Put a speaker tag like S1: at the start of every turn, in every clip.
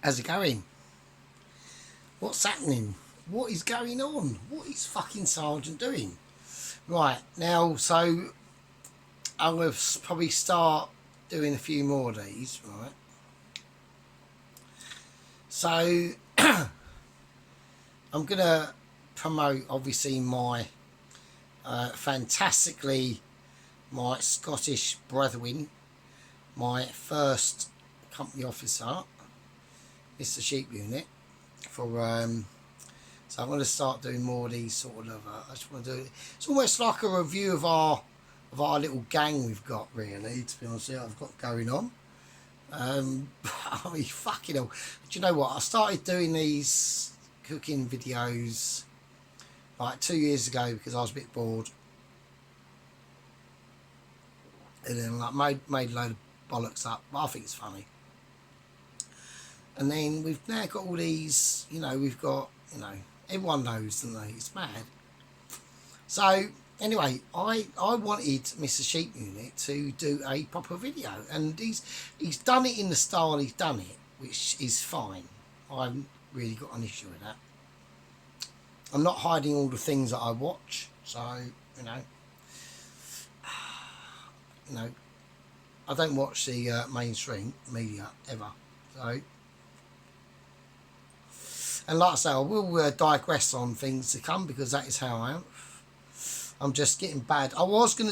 S1: How's it going? What's happening? What is going on? What is fucking Sargent doing? Right, now, so I'm going to probably start doing a few more of these, right? So, I'm going to promote, obviously, my my Scottish brethren, my first company officer, Mr. Sheep Unit, for so I'm going to start doing more of these sort of I just want to do it's almost like a review of our little gang we've got, really, to be honest with you, I've got going on. I mean, fucking hell, do you know what, I started doing these cooking videos like 2 years ago because I was a bit bored, and then like made a load of bollocks up, but I think it's funny. And then we've now got all these, we've got, everyone knows, don't they? It's mad. So, anyway, I wanted Mr. Sheep Unit to do a proper video. And he's done it in the style he's done it, which is fine. I haven't really got an issue with that. I'm not hiding all the things that I watch. So, I don't watch the mainstream media, ever. So... And like I say, I will digress on things to come because that is how I am. I'm just getting bad. I'm not going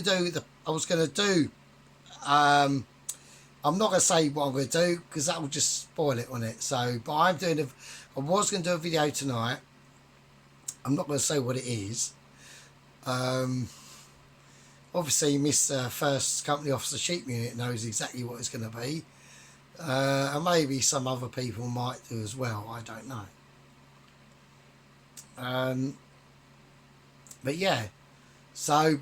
S1: to say what I'm going to do because that will just spoil it, won't it? So, but I was going to do a video tonight. I'm not going to say what it is. Obviously, Mr. First Company Officer Sheep Unit knows exactly what it's going to be. And maybe some other people might do as well. I don't know. But yeah, so I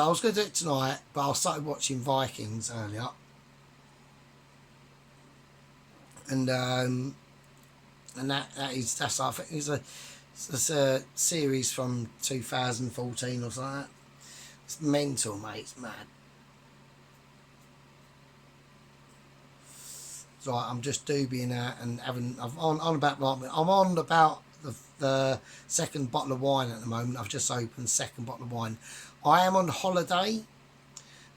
S1: was going to do it tonight, but I started watching Vikings earlier, and that's I think it's a series from 2014 or something. It's mental, mate. It's mad. So I'm just doobieing that and I'm on about the second bottle of wine at the moment. I've just opened the second bottle of wine. I am on holiday,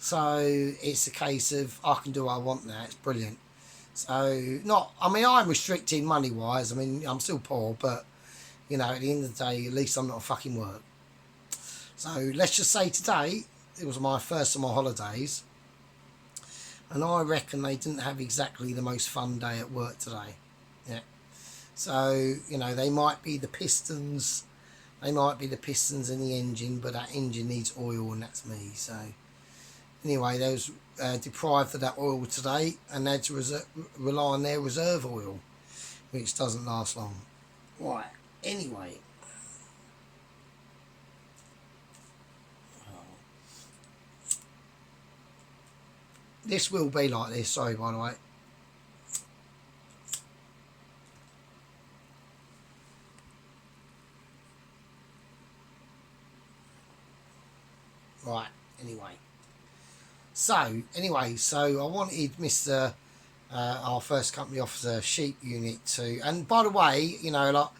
S1: so it's a case of I can do what I want now. It's brilliant. So I'm restricting money wise. I mean, I'm still poor, but at the end of the day, at least I'm not fucking work. So let's just say today it was my first of my holidays, and I reckon they didn't have exactly the most fun day at work today. Yeah. So, they might be the pistons in the engine, but that engine needs oil, and that's me. So, anyway, they was deprived of that oil today, and they had to rely on their reserve oil, which doesn't last long. Right, anyway. This will be like this, sorry, by the way. Right, so I wanted Mr. Our first company officer Sheep Unit to, and by the way, I know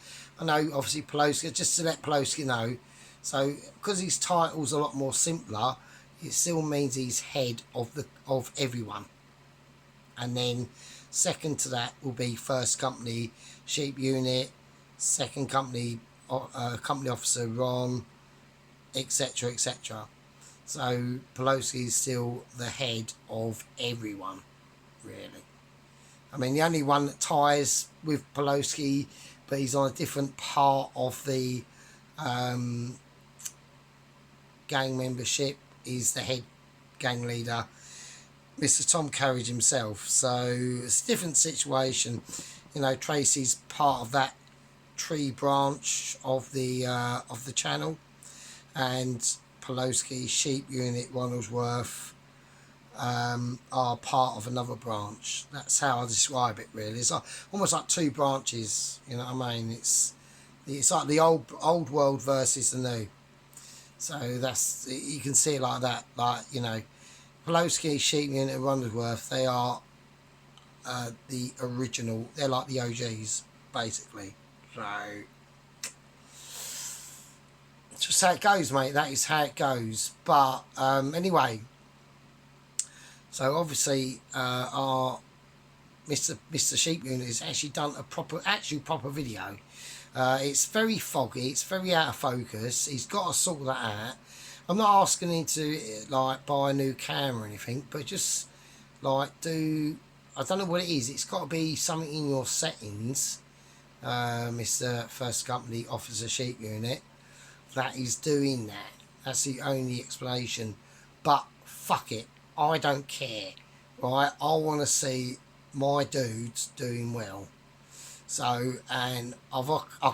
S1: obviously Pelosi, just to let Pelosi know, so because his title's a lot more simpler, it still means he's head of everyone. And then second to that will be first company Sheep Unit, second company officer Ron, etc. etc. So Pelosi is still the head of everyone, really. I mean, the only one that ties with Pelosi, but he's on a different part of the gang membership, is the head gang leader, Mr. Tom Carriage himself. So it's a different situation. Tracy's part of that tree branch of the channel, and Pelosi, Sheep Unit, Ronaldsworth are part of another branch. That's how I describe it, really. It's almost like two branches, you know what I mean? It's like the old world versus the new. So you can see it like that. Like, Pelosi, Sheep Unit, and Ronaldsworth, they are the original. They're like the OGs, basically. So it's just how it goes, mate. That is how it goes. But anyway, so obviously our Mr. Sheep Unit has actually done a proper video. It's very foggy. It's very out of focus. He's got to sort that out. I'm not asking him to like buy a new camera or anything, but just like I don't know what it is. It's got to be something in your settings, Mr. First Company Officer Sheep Unit, that is doing that. That's the only explanation. But fuck it, I don't care. Right, I want to see my dudes doing well. So, and I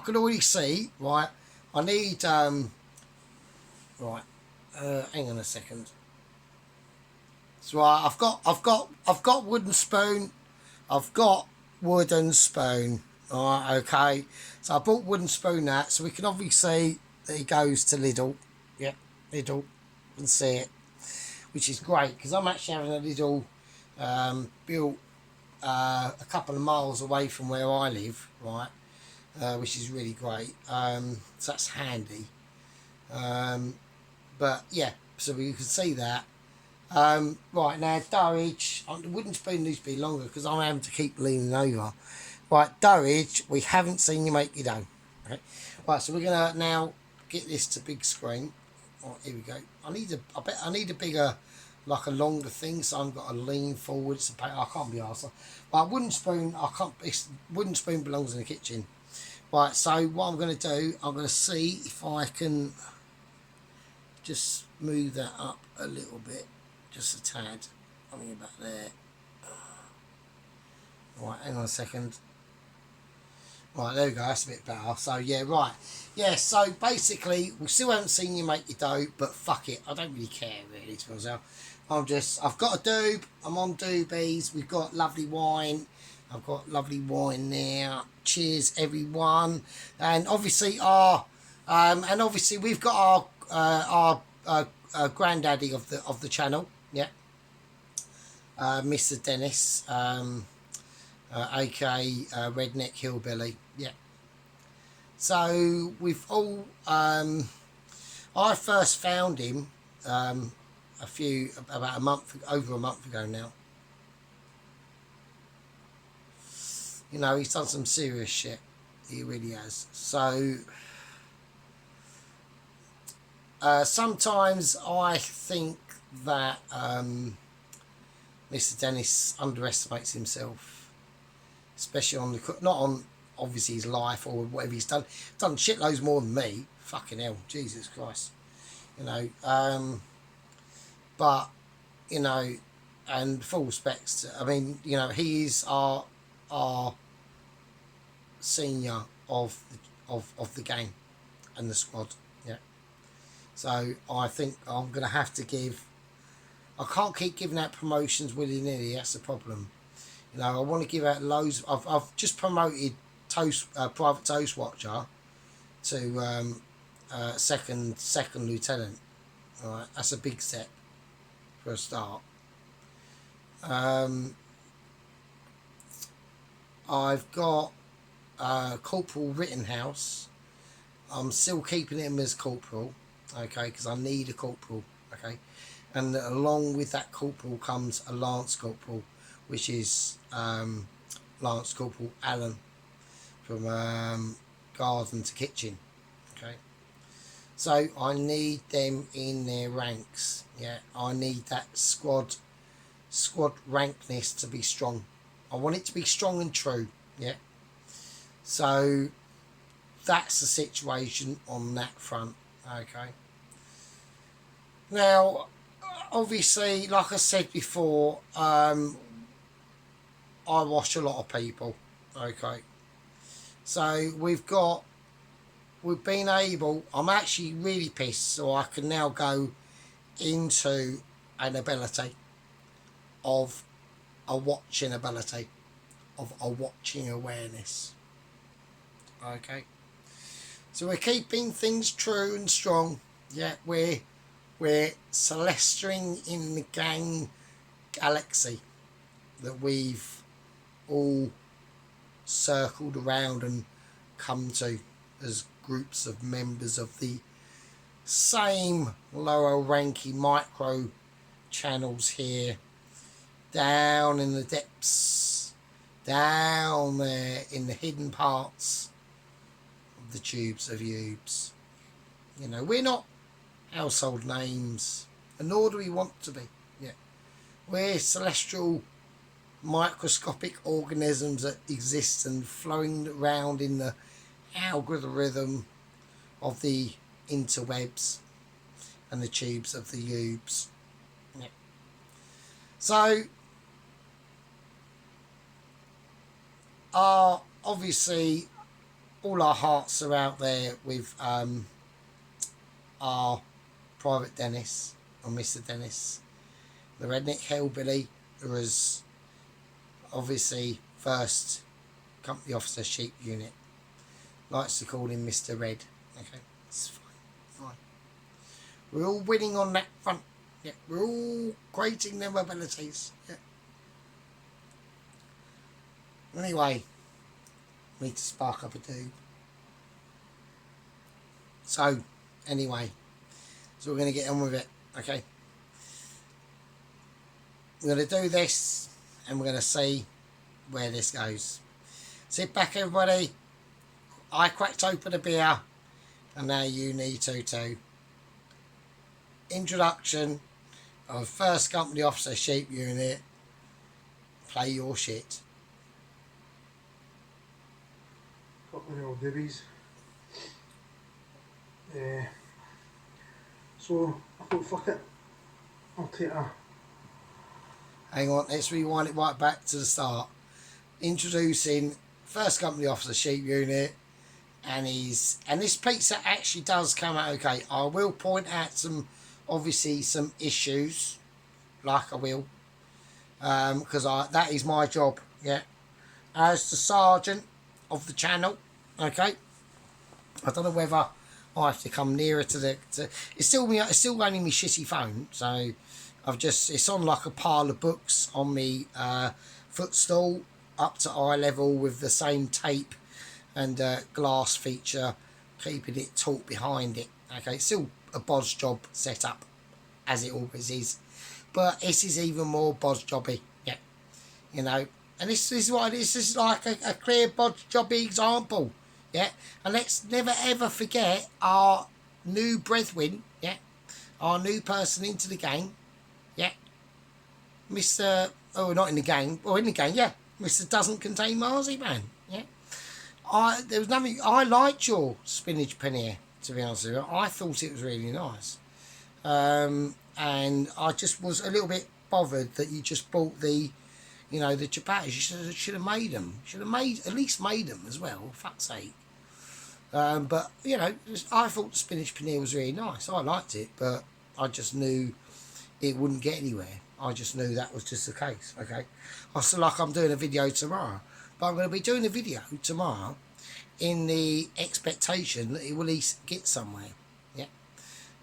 S1: can already see, right, I need right, hang on a second. So I've got wooden spoon. I've got wooden spoon. Alright, okay. So I bought wooden spoon that, so we can obviously see that he goes to Lidl. Yep, Lidl. You can see it. Which is great, because I'm actually having a Lidl built a couple of miles away from where I live, right? Which is really great. So that's handy. But yeah, so you can see that. Right, now Durridge, the wooden spoon needs to be longer because I'm having to keep leaning over. Right, Durridge, we haven't seen you make your dough. Okay. Right, so we're gonna now get this to big screen. Right, here we go. I need a bigger, like a longer thing, so I've got to lean forward. I can't be arsed. But wooden spoon, wooden spoon belongs in the kitchen. Right, so what I'm gonna do, I'm gonna see if I can just move that up a little bit. Just a tad. I think about there. Right, hang on a second. Right, there we go. That's a bit better. So yeah, right. Yeah, so basically, we still haven't seen you make your dough, but fuck it. I don't really care, really, to be honest. I've got a doob. I'm on doobies. We've got lovely wine. I've got lovely wine there. Cheers, everyone. And obviously, we've got our granddaddy of the channel. Yeah, Mr. Dennis, aka Redneck Hillbilly. Yeah. So we've all. I first found him about over a month ago now. You know, he's done some serious shit. He really has. So sometimes I think that Mr. Dennis underestimates himself, especially on not on obviously his life or whatever he's done. Done shitloads more than me. Fucking hell, Jesus Christ. You know, but you know, and full respects. I mean, you know, he is our senior of the game and the squad. Yeah. So I think I'm gonna have to give. I can't keep giving out promotions willy-nilly. That's the problem. You know, I want to give out loads. I've just promoted Private Toast Watcher to second lieutenant. All right, that's a big step for a start. I've got Corporal Rittenhouse. I'm still keeping him as corporal, okay, because I need a corporal, okay. And along with that corporal comes a lance corporal, which is Lance Corporal Allen from Garden to Kitchen. Okay, so I need them in their ranks. Yeah, I need that squad rankness to be strong. I want it to be strong and true. Yeah, so that's the situation on that front. Okay, now obviously, like I said before, I watch a lot of people. Okay, so we've been able. I'm actually really pissed, so I can now go into an ability of a watching ability, of a watching awareness. Okay, so we're keeping things true and strong. Yeah, we're celestering in the gang galaxy that we've all circled around and come to as groups of members of the same lower ranking micro channels here, down in the depths, down there in the hidden parts of the tubes of Ubes. You know, we're not household names, and nor do we want to be. Yeah, we're celestial microscopic organisms that exist and flowing around in the algorithm of the interwebs and the tubes of the Ubes. Yeah. So obviously all our hearts are out there with our Private Dennis, or Mr. Dennis, the redneck hillbilly, who was obviously first company officer sheep unit. Likes to call him Mr. Red. Okay, it's fine. We're all winning on that front. Yeah, we're all creating them abilities. Yeah. Anyway, need to spark up a tube. So, anyway, so we're going to get on with it. Okay. We're going to do this, and we're going to see where this goes. Sit back, everybody. I cracked open a beer, and now you need to too. Introduction of First Company Officer Sheep Unit. Play your shit.
S2: Couple of old dibbies. So I thought, fuck it, I'll take a...
S1: Hang on, let's rewind it right back to the start. Introducing First Company Officer Sheep Unit, and this pizza actually does come out okay. I will point out obviously some issues, like I will, because that is my job. Yeah, as the sergeant of the channel. Okay, I don't know whether I have to come nearer to the. It's still only my shitty phone, so it's on like a pile of books on me footstool up to eye level with the same tape and glass feature keeping it taut behind it. Okay, it's still a bodge job setup as it always is, but this is even more bodge jobby. Yeah, you know, and this is what it is. This is like a clear bodge jobby example. Yeah, and let's never ever forget our new brethren. Yeah, our new person into the game. Yeah, Mr. Oh, not in the game. Or in the game. Yeah, Mr. Doesn't Contain Marzipan. Yeah, there was nothing. I liked your spinach paneer, to be honest with you. I thought it was really nice, and I just was a little bit bothered that you just bought the, you know, the chapatis. You should have made them. Should have at least made them as well. For fuck's sake. But you know, I thought the spinach paneer was really nice. I liked it, but I just knew it wouldn't get anywhere. I just knew that was just the case. Okay, I feel like I'm doing a video tomorrow, but I'm going to be doing a video tomorrow in the expectation that it will at least get somewhere. Yeah,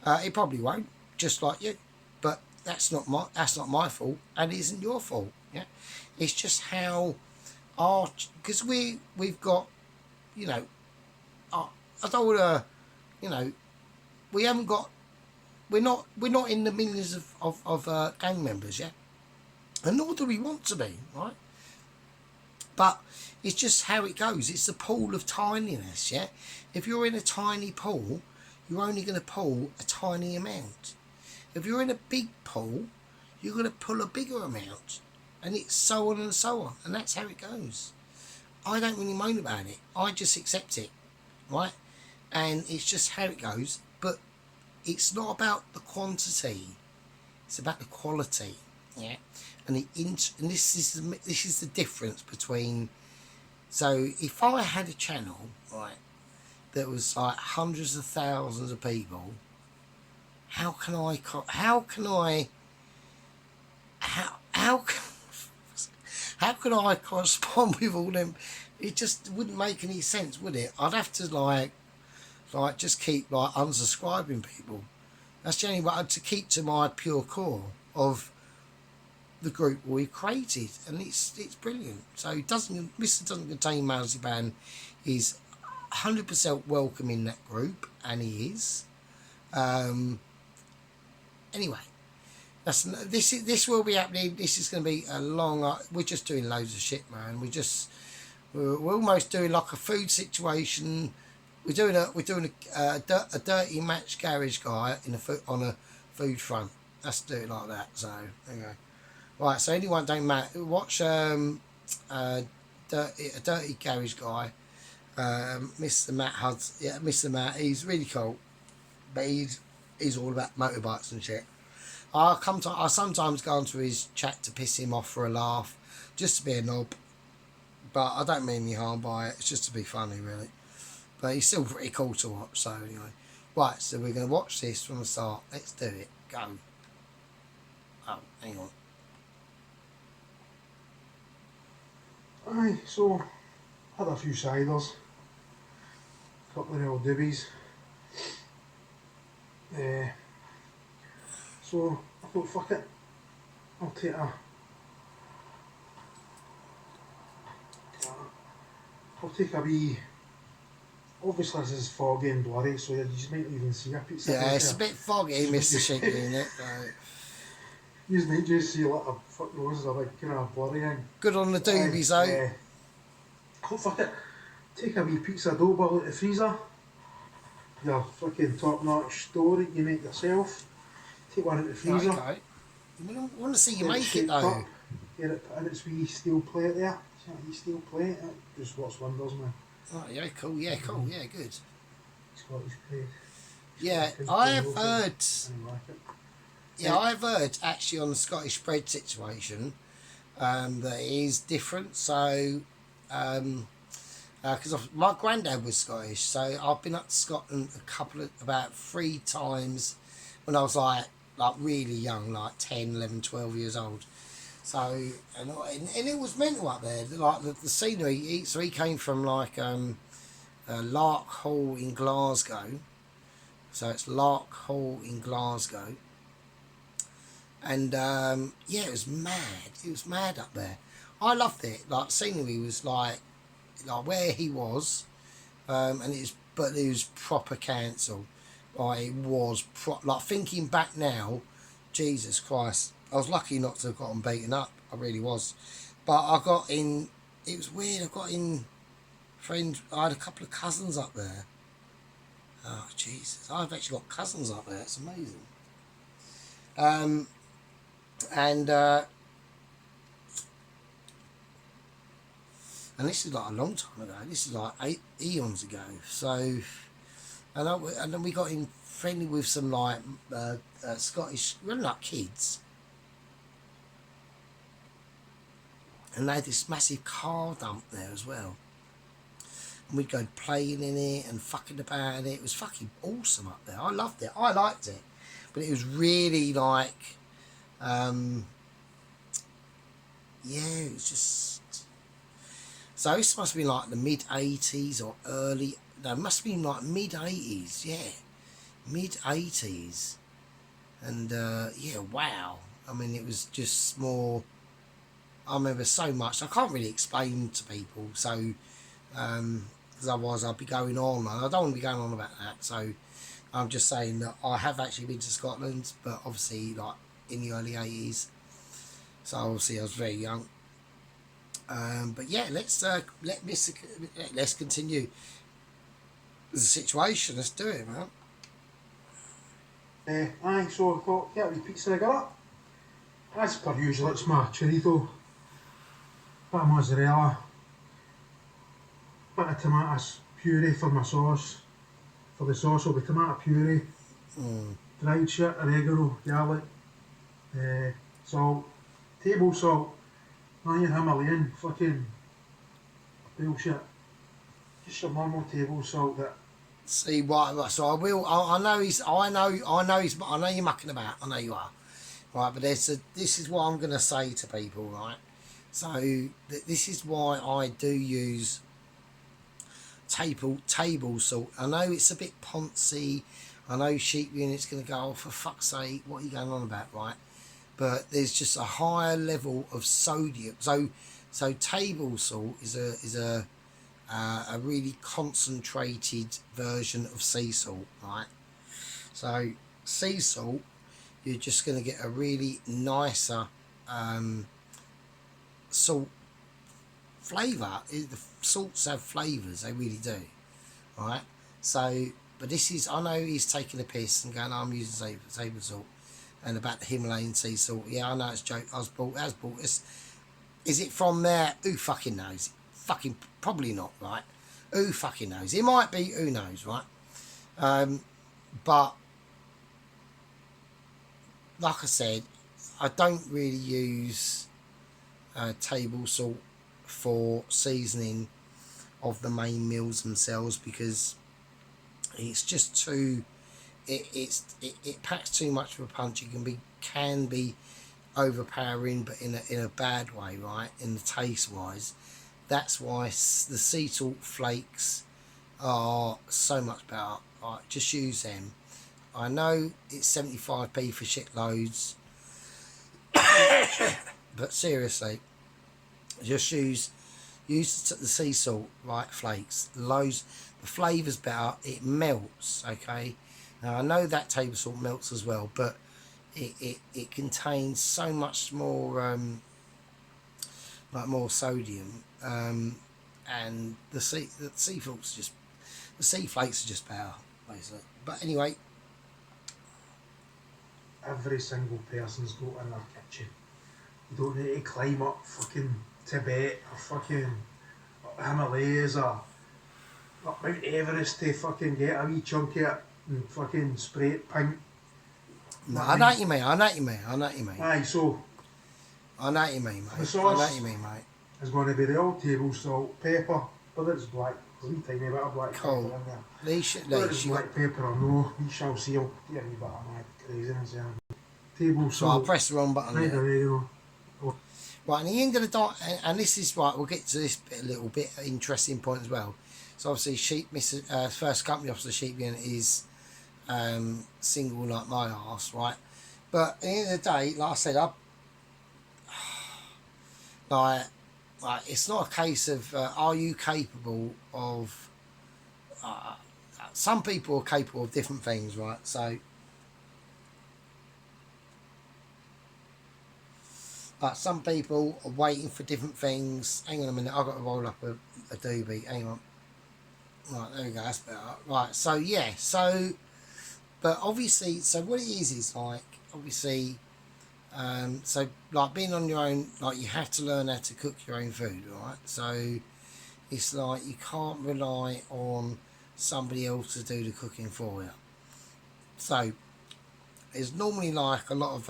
S1: it probably won't, just like you, but that's not my fault, and it isn't your fault. Yeah, it's just how because we've got, you know, I don't want to, you know, we haven't got, we're not in the millions of gang members yet, and nor do we want to be, right? But it's just how it goes. It's the pool of tininess, yeah? If you're in a tiny pool, you're only going to pull a tiny amount. If you're in a big pool, you're going to pull a bigger amount. And it's so on and so on. And that's how it goes. I don't really moan about it. I just accept it, right? And it's just how it goes. But it's not about the quantity. It's about the quality, yeah? And this is the difference between. So if I had a channel, right, that was like hundreds of thousands of people, how can I correspond with all them? It just wouldn't make any sense, would it? I'd have to like just keep like unsubscribing people. That's the only way to keep to my pure core of the group we've created, and it's brilliant. So it doesn't Mr. Doesn't Contain Marzipan is 100% welcome in that group, and he is. Anyway, this will be happening. This is going to be a long. We're just doing loads of shit, man. We're almost doing like a food situation. We're doing a dirty match garage guy on a food front. Let's do it like that. So anyway, right. So anyone don't matter. Watch a dirty garage guy. Mr. Matt Hudson. Yeah, Mr. Matt. He's really cool, but he's all about motorbikes and shit. I sometimes go onto his chat to piss him off for a laugh, just to be a knob. But I don't mean any harm by it. It's just to be funny, really. But he's still pretty cool to watch. So anyway, right. So we're going to watch this from the start. Let's do it. Go. Oh, hang on.
S2: Aye, so had a few ciders, a couple of old dibbies. So I thought, fuck it, I'll take a wee. Obviously, this is foggy and blurry, so you just might even see a pizza.
S1: Yeah, it's a bit foggy, Mr. Shaky, isn't it?
S2: You might just see a lot of fuck noses of like kind of blurry thing.
S1: Good on the doobies, though.
S2: Oh, fuck it. Take a wee pizza dough ball out the freezer. Your fucking top notch dough that you make yourself. Take one out the freezer.
S1: Okay. We want to see you make it, though.
S2: Get it put in its wee steel plate there. See that wee steel plate? That just works wonders, man.
S1: Oh, yeah, cool. Yeah, cool. Yeah, good.
S2: Scottish plate.
S1: Yeah, I have heard. Yeah, I've heard actually on the Scottish spread situation that it is different. So, because my granddad was Scottish, so I've been up to Scotland about 3 times when I was like really young, like 10, 11, 12 years old. So, and it was mental up there. Like the scenery. So he came from like Lark Hall in Glasgow. So it's Lark Hall in Glasgow. And yeah, it was mad. It was mad up there. I loved it. Like scenery was like where he was, and it was proper council. Like it was like thinking back now, Jesus Christ, I was lucky not to have gotten beaten up. I really was, but I got in. It was weird. I got in. Friends, I had a couple of cousins up there. Oh Jesus, I've actually got cousins up there. It's amazing. And this is like a long time ago. This is like 8 eons ago. So, and then we got in friendly with some like Scottish, really like kids. And they had this massive car dump there as well. And we'd go playing in it and fucking about in it. It was fucking awesome up there. I loved it. I liked it. But it was really like, yeah, it was just... So this must be like the mid-80s or early... No, it must have been like mid-80s, yeah. Mid-80s. And, yeah, wow. I mean, it was just more... I remember so much. I can't really explain to people, so... Because otherwise I'd be going on. And I don't want to be going on about that, so... I'm just saying that I have actually been to Scotland, but obviously, like, in the early 80s. So, obviously, I was very young. But yeah, let's continue the situation. Let's do it, man.
S2: Aye, so I thought, get a wee pizza I got. As per usual, it's my chorizo, bit of mozzarella, bit of tomatoes puree for my sauce. For the sauce will be tomato puree, dried shit, oregano, garlic, salt, table salt, not your Himalayan fucking bullshit. Just your normal table salt that.
S1: See what? So I will. I know he's. I know you're mucking about. I know you are. Right, but this is what I'm going to say to people, right? So this is why I do use table salt. I know it's a bit poncy. I know sheep unit's going to go, oh, for fuck's sake, what are you going on about, right? but there's just a higher level of sodium. So table salt is a really concentrated version of sea salt, right? So sea salt, you're just going to get a really nicer salt flavour. The salts have flavours, they really do, right? So, but this is, I know he's taking a piss and going, oh, I'm using table salt and about the Himalayan sea salt. Yeah, I know it's a joke. I was bought this. Is it from there? Who fucking knows? Fucking probably not, right? Who fucking knows? It might be, who knows, right? But like I said, I don't really use table salt for seasoning of the main meals themselves, because it's just too, it packs too much of a punch. It can be overpowering, but in a bad way, right? In the taste wise, that's why the sea salt flakes are so much better. Right, just use them. I know it's 75p for shitloads, but seriously, just use the sea salt, right? Flakes, loads. The flavour's better. It melts. Okay. Now I know that table salt melts as well, but it contains so much more more sodium, and the sea flakes are just better, basically. But anyway,
S2: Every single person's got in their kitchen. You don't need to climb up fucking Tibet or fucking Himalayas or up Mount Everest to fucking get a wee chunk of it and fucking spray it pink.
S1: no, I know what you mean.
S2: Aye, so
S1: I know what you mean, mate.
S2: the sauce
S1: I know what you mean, mate.
S2: is going to be the old table salt, pepper, whether it's black, there's a wee tiny bit of black
S1: Cool.
S2: pepper in there. Whether it's
S1: You got,
S2: black pepper or no, we shall see. I'll get a wee bit of mad craziness there. Table
S1: so I'll
S2: salt,
S1: press the wrong button
S2: right
S1: there.
S2: oregano.
S1: Right, and the end of the diet, and this is right. We'll get to this bit, a little bit interesting point as well. So obviously, first company officer sheep unit is single like my arse, right? But at the end of the day, like I said, like it's not a case of are you capable of. Some people are capable of different things, right? So. But some people are waiting for different things. Hang on a minute, I've got to roll up a doobie. Hang on. Right, there we go, that's better. Right, so yeah, but obviously, so what it is like, obviously, so like being on your own, like you have to learn how to cook your own food, right? So it's like you can't rely on somebody else to do the cooking for you. So it's normally like a lot of,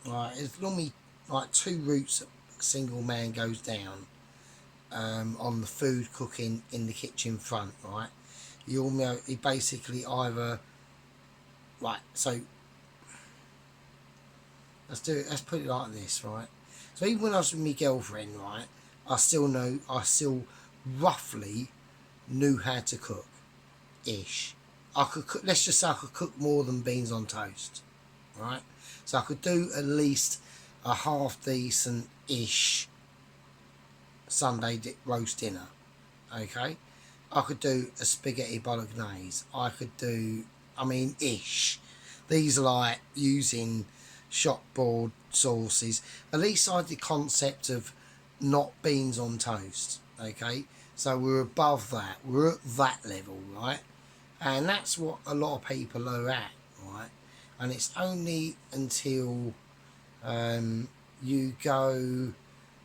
S1: right, it's normally like two routes a single man goes down on the food cooking in the kitchen front, right? He basically either, right, so let's put it like this, right? So even when I was with my girlfriend, right, I still roughly knew how to cook, ish. I could cook, let's just say I could cook more than beans on toast, right? So I could do at least a half decent ish Sunday roast dinner. Okay, I could do a spaghetti bolognese. I could do, ish. These are like using shop board sauces. At least I had the concept of not beans on toast. Okay, so we're above that. We're at that level, right? And that's what a lot of people are at, right? And it's only until you go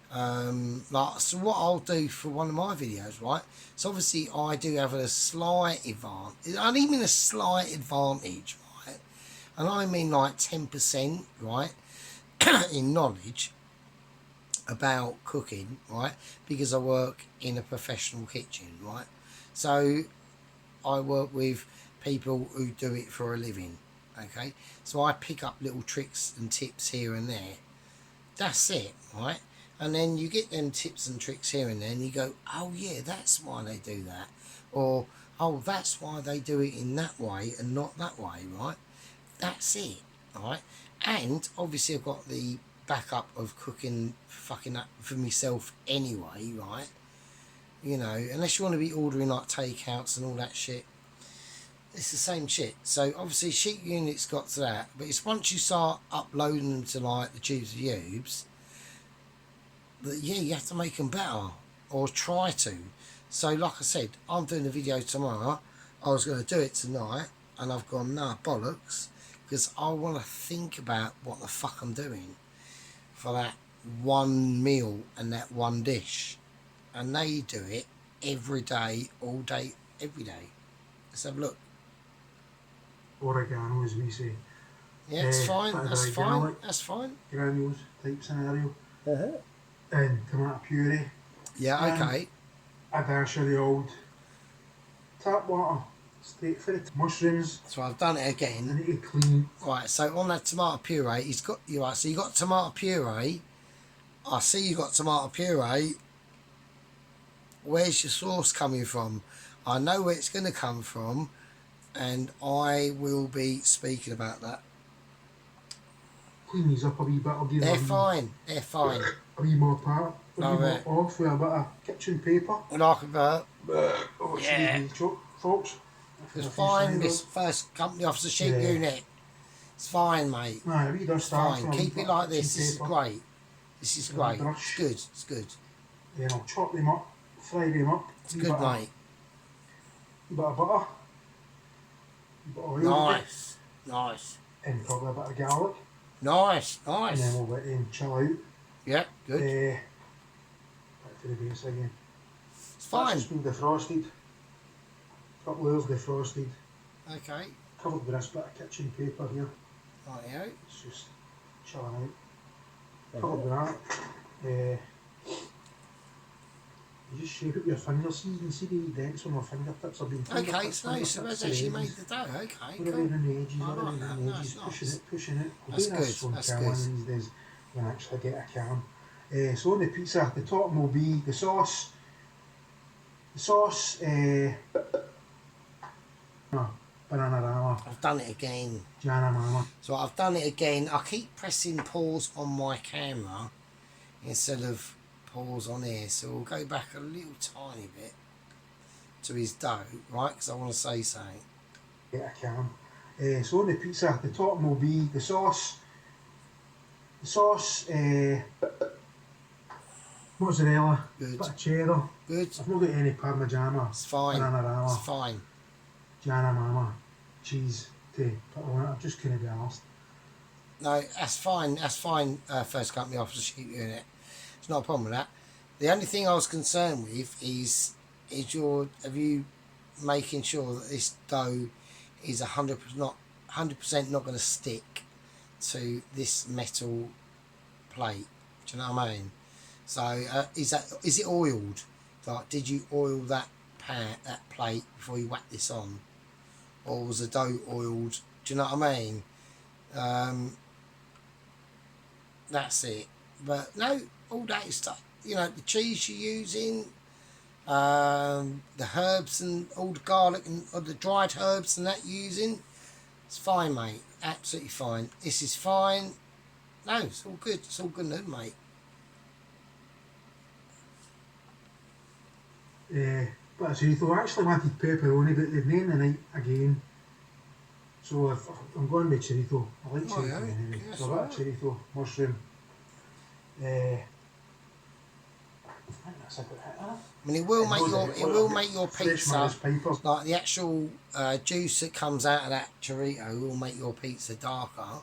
S1: like, so what I'll do for one of my videos, right? So obviously I do have a slight advantage. I don't mean a slight advantage, right? And I mean like 10%, right, in knowledge about cooking, right? Because I work in a professional kitchen, right? So I work with people who do it for a living, okay? So I pick up little tricks and tips here and there. That's it, right? And then you get them tips and tricks here and there and you go, oh yeah, that's why they do that. Or, oh, that's why they do it in that way and not that way, right? That's it, right? And obviously I've got the backup of cooking fucking up for myself anyway, right? You know, unless you want to be ordering like takeouts and all that shit, it's the same shit. So obviously sheet units got to that, but it's once you start uploading them to like the tubes of Ubes, that yeah, you have to make them better or try to. So like I said, I'm doing a video tomorrow. I was going to do it tonight, and I've gone nah, bollocks, because I want to think about what the fuck I'm doing for that one meal and that one dish, and they do it every day, all day, every day. Let's have a look.
S2: Oregano, as we say.
S1: Yeah, it's fine.
S2: Bit of
S1: That's
S2: dry
S1: fine.
S2: garlic,
S1: That's fine.
S2: granules type scenario.
S1: Uh-huh.
S2: And tomato puree.
S1: Yeah. Okay.
S2: A dash of the old tap water. Straight for it. Mushrooms.
S1: So I've done it
S2: I
S1: again.
S2: need to clean.
S1: Right. So on that tomato puree, he's got you right. So you got tomato puree. I see you got tomato puree. Where's your sauce coming from? I know where it's going to come from, and I will be speaking about that.
S2: Clean these up a wee bit. I'll give
S1: They're
S2: them
S1: fine. They're fine.
S2: a wee more part. A
S1: All
S2: wee
S1: right.
S2: more off with a bit of kitchen paper.
S1: Like about.
S2: Oh,
S1: Yeah.
S2: excuse me, folks.
S1: It's fine. This first company officer sheep
S2: Yeah.
S1: unit. It's fine, mate.
S2: Nah, we don't
S1: It's
S2: start
S1: fine.
S2: from
S1: Keep it like this.
S2: kitchen
S1: This is
S2: paper.
S1: great. This is great.
S2: Brush.
S1: It's good. It's good.
S2: Then I'll chop them up, fry them up.
S1: It's good, mate.
S2: A bit of butter. A bit of oil.
S1: Nice. Nice.
S2: And probably a bit of garlic.
S1: Nice.
S2: And then
S1: Nice.
S2: we'll let them chill out.
S1: Yeah, good.
S2: Back to the base again.
S1: It's fine.
S2: That's just been defrosted. Couple layers defrosted.
S1: Okay.
S2: Covered with this bit of kitchen paper here.
S1: Rightio.
S2: It's just chilling out. Covered with that. You just shape it with your fingers. See, you can see the dents on my fingertips. I've been
S1: Okay, so nice. So that's actually made the dough. Okay,
S2: Put it
S1: cool.
S2: around the edges,
S1: I
S2: put it
S1: like
S2: around
S1: that.
S2: the
S1: That's
S2: edges,
S1: nice.
S2: pushing it. We'll
S1: That's
S2: do this
S1: good,
S2: on
S1: that's
S2: camera
S1: good.
S2: these days when I actually get a cam. So on the pizza, the top will be the sauce. The sauce, Bananarama,
S1: I've done it again.
S2: Jana Mama.
S1: So I've done it again. I keep pressing pause on my camera instead of pause on here. So we'll go back a little tiny bit to his dough, right? Because I want to say something.
S2: Get a cam. So on the pizza, the top will be the sauce. The sauce, mozzarella,
S1: Good.
S2: bit of cheddar.
S1: Good.
S2: I've not got any Parmigiana,
S1: It's fine.
S2: Bananarama,
S1: It's fine.
S2: Jana Mama, cheese to put on it. I just couldn't be asked.
S1: No, that's fine. That's fine. First company officer sheep unit. It's not a problem with that. The only thing I was concerned with is have you making sure that this dough is 100% not going to stick to this metal plate. Do you know what I mean? So is it oiled? Like, did you oil that plate before you whack this on, or was the dough oiled? Do you know what I mean? That's it. But no, all that stuff. You know, the cheese you're using, the herbs and all the garlic and or the dried herbs and that you're using, it's fine, mate. Absolutely fine. This is fine. No, it's all good. It's all good, mate.
S2: But as I actually wanted pepperoni, but they've named the night again. So if I'm going with chorizo. I like chorizo
S1: yeah.
S2: anyway.
S1: Yes,
S2: So a bit
S1: right.
S2: of chorizo, mushroom. I think that's about it, huh?
S1: I mean, it will make your
S2: Fresh
S1: pizza
S2: Maris Pipers.
S1: like the actual juice that comes out of that chorizo will make your pizza darker,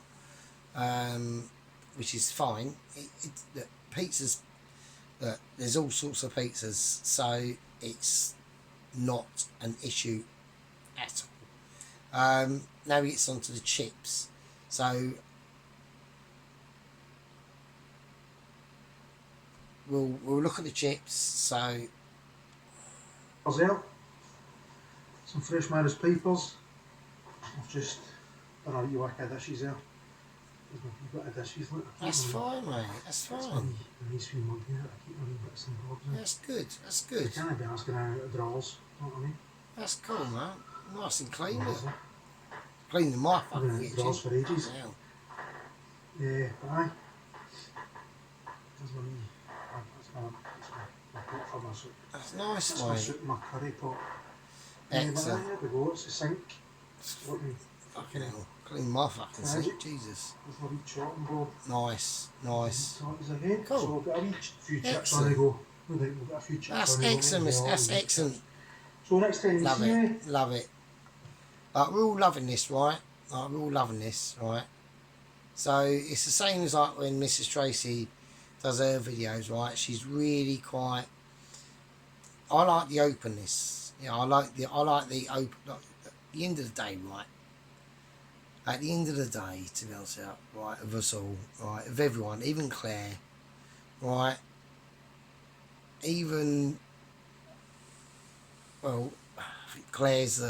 S1: which is fine. Pizzas, there's all sorts of pizzas, so it's not an issue at all. Now he gets onto the chips. So we'll look at the chips. So
S2: There. Some fresh Maris Pipers. I've just done a wee whack of dishes there. You've got a dishes, look.
S1: that's fine, mate. That's
S2: That's
S1: fine.
S2: a nice wee mug here. I keep my wee bits and bobs in.
S1: That's good. That's
S2: I
S1: good.
S2: can't be asking out of drawers, you know what I mean?
S1: That's cool, man. Nice and clean.
S2: Lovely.
S1: Cleaning my
S2: I've been
S1: fucking
S2: out of
S1: kitchen.
S2: drawers for ages.
S1: Now.
S2: Yeah, aye. There's my wee, that's my pot for my soup.
S1: That's nice,
S2: That's my
S1: mate.
S2: soup, my curry pot. But aye,
S1: Excellent.
S2: there we go, it's a sink. Looking
S1: Fucking
S2: fucking
S1: hell. Clean my fucking
S2: tragic.
S1: sink, Jesus.
S2: There's my wee chopping board.
S1: Nice, nice.
S2: Torties again.
S1: Cool.
S2: So we've got a wee few chips on
S1: Excellent.
S2: the go. No doubt we've got a few chips
S1: That's
S2: on the go.
S1: excellent,
S2: As well,
S1: that's
S2: we've got
S1: excellent.
S2: chips. So next time you
S1: Love
S2: see
S1: it,
S2: me,
S1: love it. But we're all loving this, right? Like, we're all loving this, right? So it's the same as like when Mrs. Tracy does her videos, right? She's really quite. I like the openness. I like the open. Like, at the end of the day, right? At the end of the day, to be honest, with you, right, of us all, right, of everyone, even Claire, right, even. Well, I think Claire's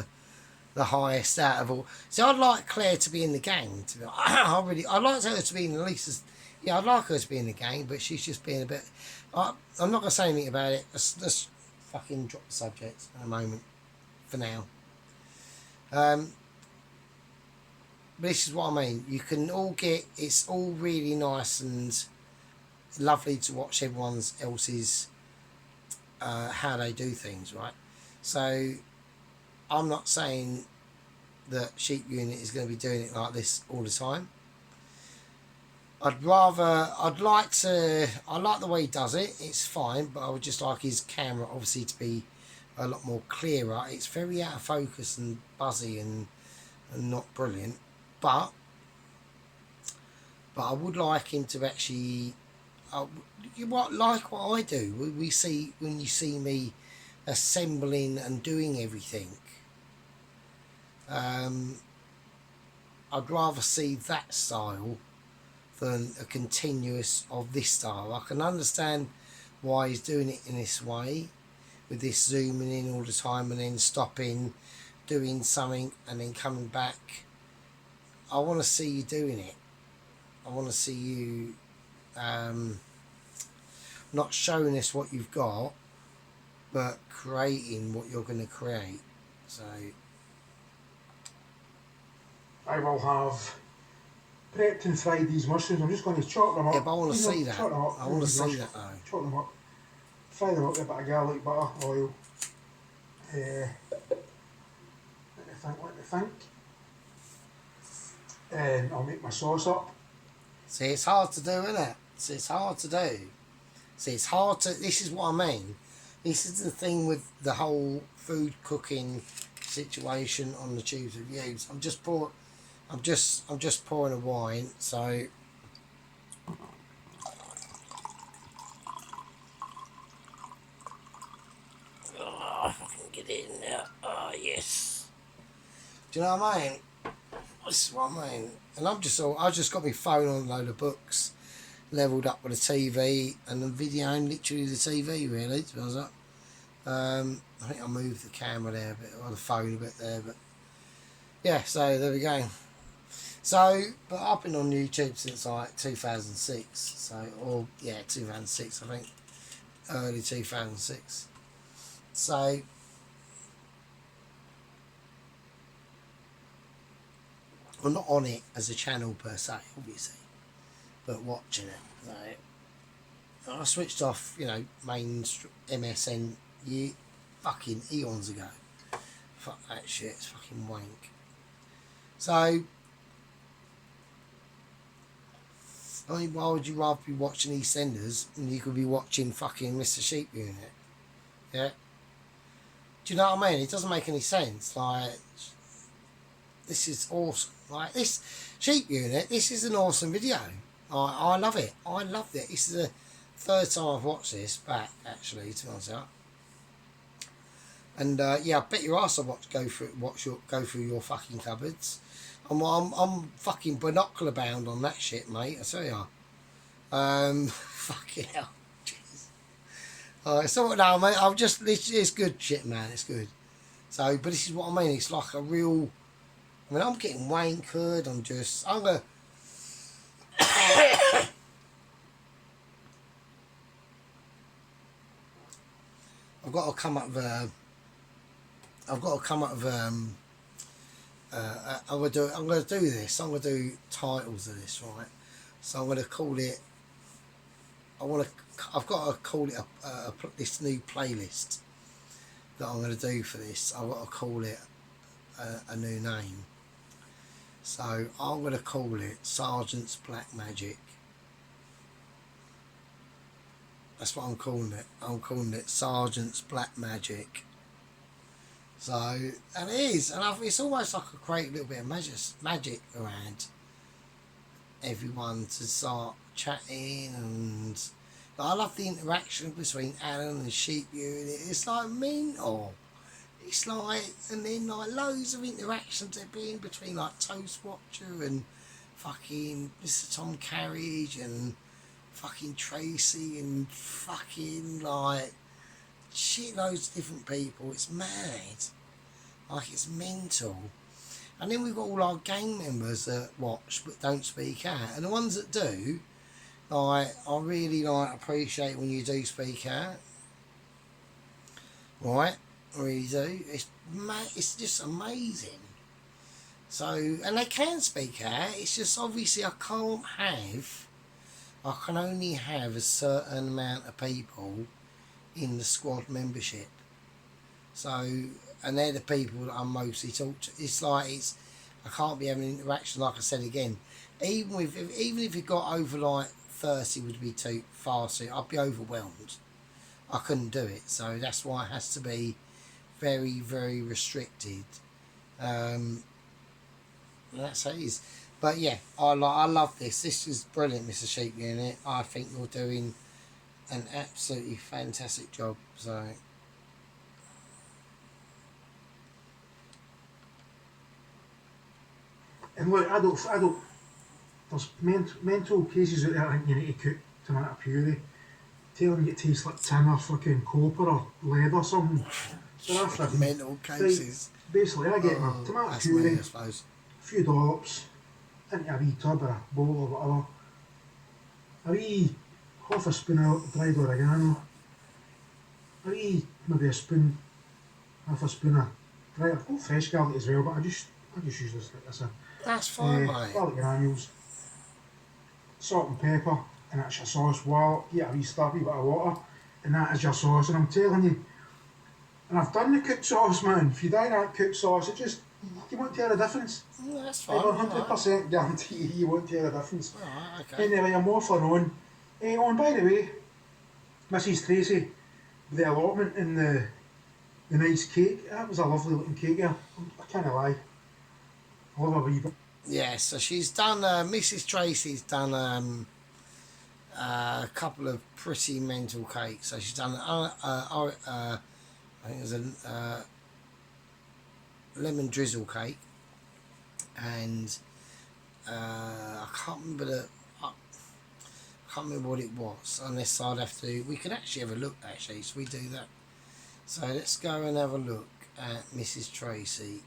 S1: the highest out of all. So I'd like Claire to be in the gang. To be honest. I'd like her to be in at least as. Yeah, I'd like her to be in the gang, but she's just being a bit. I'm not gonna say anything about it. Let's fucking drop the subject in a moment. For now. But this is what I mean. You can all get. It's all really nice and lovely to watch everyone else's how they do things, right? So I'm not saying that Sheep Unit is going to be doing it like this all the time. I like the way he does it, it's fine, but I would just like his camera obviously to be a lot more clearer. It's very out of focus and buzzy and not brilliant, but I would like him to actually, like what I do. We see, when you see me assembling and doing everything, I'd rather see that style than a continuous of this style. I can understand why he's doing it in this way, with this zooming in all the time and then stopping, doing something and then coming back. I want to see you doing it. I want to see you not showing us what you've got, but creating what you're going to create. So
S2: I will have prepped and fried these mushrooms. I'm just going to chop them up.
S1: yeah, but I want to see that.
S2: Chop them up.
S1: I want to see that though.
S2: Chop them up. Fry them up with a bit of garlic butter, oil. Let me think. And I'll make my sauce up.
S1: See, it's hard to do, isn't it? See, it's hard to do. See, it's hard to. This is what I mean. This is the thing with the whole food cooking situation on the Tubes Reviews. I'm just pouring a wine, so. Oh, if I can get it in there. Oh, yes. Do you know what I mean? This is what I mean. And I just got my phone on a load of books, levelled up with the TV, and the video and literally the TV, really, to be honest. I think I moved the camera there a bit, or the phone a bit there, but yeah, so there we go. So, but I've been on YouTube since like 2006, so, or yeah, 2006, I think, early 2006. So, I'm not on it as a channel per se, obviously, but watching it. So, I switched off, main MSN fucking eons ago. Fuck that shit, it's fucking wank. So, I mean, why would you rather be watching EastEnders when you could be watching fucking Mr. Sheep Unit? Yeah? Do you know what I mean? It doesn't make any sense. Like, this is awesome. Like, this Sheep Unit, this is an awesome video. I love it. I loved it. This is the third time I've watched this back, actually, to be honest. And yeah, I bet your ass I'll go through your fucking cupboards. I'm fucking binocular bound on that shit, mate. I tell you. Fucking hell. Jeez. So no, mate. It's good shit, man. It's good. So, but this is what I mean. It's like a real. I mean, I'm getting wankered. I'm gonna. I've got to come up with. I'm gonna do this. I'm gonna do titles of this, right? So I'm going to call it. I've got to call it this new playlist that I'm going to do for this. I've got to call it a new name. So I'm going to call it Sargents Black Magic. That's what I'm calling it. I'm calling it Sargents Black Magic. So, and it is, and it's almost like I create a little bit of magic around everyone to start chatting, and I love the interaction between Alan and Sheep Unit. It's like mental. It's like, and then like loads of interactions there being between like Toast Watcher and fucking Mr. Tom Carriage and fucking Tracy and fucking like shitloads of different people. It's mad. Like, it's mental. And then we've got all our gang members that watch but don't speak out. And the ones that do, like, I really like appreciate when you do speak out. Right? I really do. It's just amazing. So, and they can speak out. It's just obviously I can only have a certain amount of people in the squad membership. So, and they're the people that I'm mostly talk to. It's like I can't be having interaction, like I said again. Even if it got over like 30 would be too far soon, I'd be overwhelmed. I couldn't do it. So that's why it has to be very, very restricted. That's how it is. But yeah, I love this. This is brilliant, Mr. Sheep Unit. I think you're doing an absolutely fantastic job. So.
S2: And look, there's mental cases out there I think you need to cook tomato puree. Tell them it tastes like tin or fucking copper or lead or something. They're fucking
S1: Mental cases.
S2: Right, basically, I get my tomato puree,
S1: me, I suppose.
S2: a few dollops, into a wee tub or a bowl or whatever. A wee half a spoon of dried oregano. A wee, maybe a spoon, half a spoon of dried, I've got fresh garlic as well, but I just use this like this.
S1: That's fine, mate.
S2: Garlic granules, salt and pepper, and that's your sauce. Well, get a wee stir, wee bit of water, and that is your sauce. And I'm telling you, and I've done the cooked sauce, man. If you do that cooked sauce, you won't tell the difference.
S1: That's fine.
S2: I 100% guarantee you won't tell the difference.
S1: Alright, okay.
S2: Anyway, I'm waffling on. Oh, and by the way, Mrs. Tracy, the allotment and the nice cake, that was a lovely looking cake there. I can't lie. I love a wee bit.
S1: Yeah, so she's done, Mrs. Tracy's done a couple of pretty mental cakes. So she's done, I think it was a lemon drizzle cake, and I can't remember what it was, unless I'd have to, we could actually have a look actually, so we do that. So let's go and have a look at Mrs. Tracy.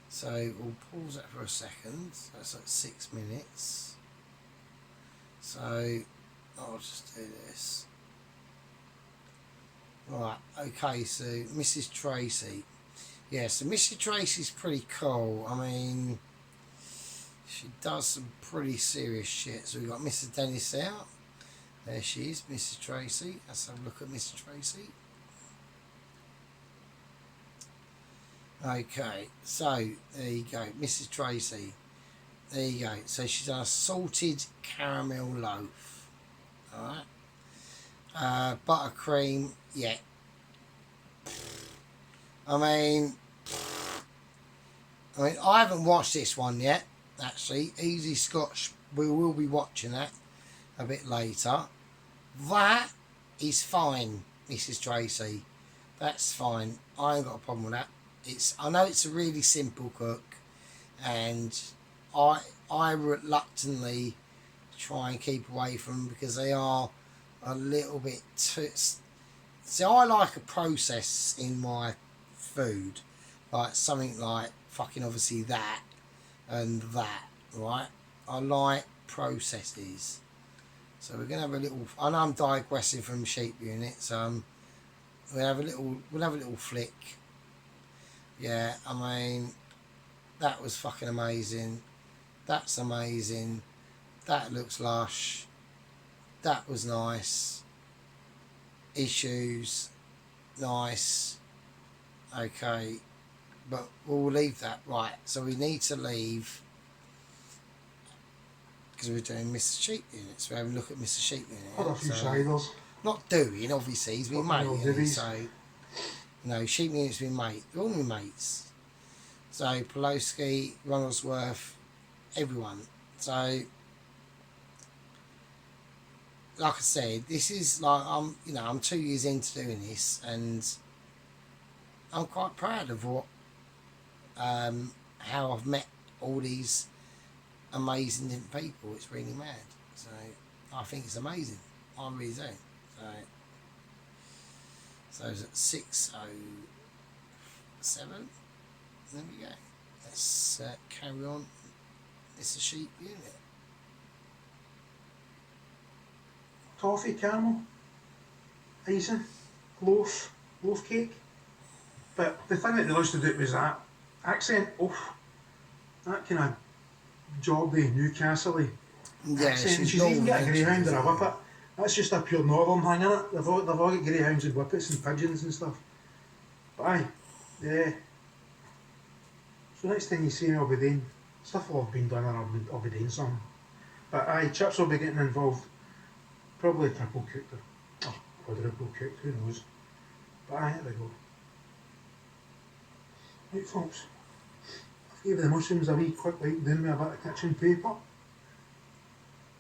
S1: So we'll pause that for a second. That's like 6 minutes. So I'll just do this. Right, okay, so Mrs. Tracy. Yeah, so Mrs. Tracy's pretty cool. I mean, she does some pretty serious shit. So we've got Mr. Dennis out. There she is, Mrs. Tracy. Let's have a look at Mrs. Tracy. Okay, so there you go, Mrs. Tracy. There you go. So she's done a salted caramel loaf. Alright. Buttercream, yeah. I mean, I haven't watched this one yet, actually. Easy Scotch, we will be watching that a bit later. That is fine, Mrs. Tracy. That's fine. I ain't got a problem with that. I know it's a really simple cook, and I reluctantly try and keep away from them because they are a little bit too. So I like a process in my food, like something like fucking obviously that and that, right? I like processes. So we're gonna have a little. I know I'm digressing from Sheep Unit, so we'll have a little flick. Yeah, I mean, that was fucking amazing. That's amazing. That looks lush. That was nice. Issues, nice. Okay, but we'll leave that. Right, so we need to leave because we're doing Mr. Sheep Unit. So we have a look at Mr. Sheep
S2: Had a
S1: Unit.
S2: few
S1: So
S2: ciders.
S1: not doing, obviously, he's been
S2: Fucking
S1: mate,
S2: old
S1: isn't he?
S2: divvies.
S1: So, Sheep Unit's been mate. They're all my mates. So Pulowski, Ronaldsworth, everyone. So, like I said, this is like I'm 2 years into doing this, and I'm quite proud of how I've met all these amazing different people. It's really mad. So I think it's amazing. I really do. So it's at 6:07. There we go. Let's carry on. It's a sheep unit.
S2: Toffee, caramel, icing, loaf cake. But the thing that really stood out was that accent. That kind of jobby, Newcastle-y
S1: Yeah,
S2: accent.
S1: she's
S2: She's even got a
S1: northern,
S2: greyhound
S1: isn't
S2: or a
S1: she?
S2: whippet. That's just a pure northern thing, innit? They've all got greyhounds and whippets and pigeons and stuff. But aye, yeah. So next time you see me, I'll be doing stuff will have been done, and I'll be doing something. But aye, chips will be getting involved. Probably triple cooked or quadruple cooked, who knows. But aye, there we go. Right folks, I've gave the mushrooms a wee quick wipe down with a bit of kitchen paper.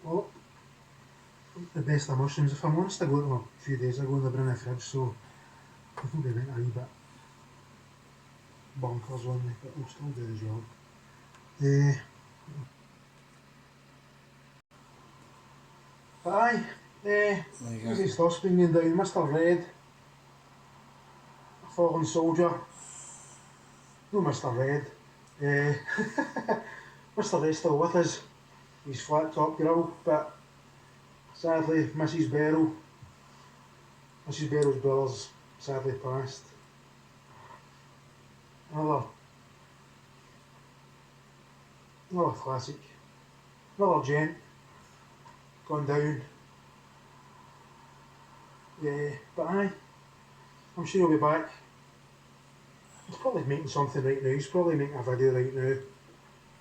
S2: Well, the best of mushrooms. If I'm honest, I got them a few days ago and they were in the fridge, so I think they went a wee bit bonkers on me, but they'll still do the job. But aye, easy stuff's been going down. Mr. Red, a fallen soldier. No Mr. Red. Mr. Red's still with us. He's flat top grill, but sadly Mrs. Barrow's brother's sadly passed. Another classic. Another gent gone down. Yeah, but aye, I'm sure he'll be back. He's probably making something right now. He's probably making a video right now.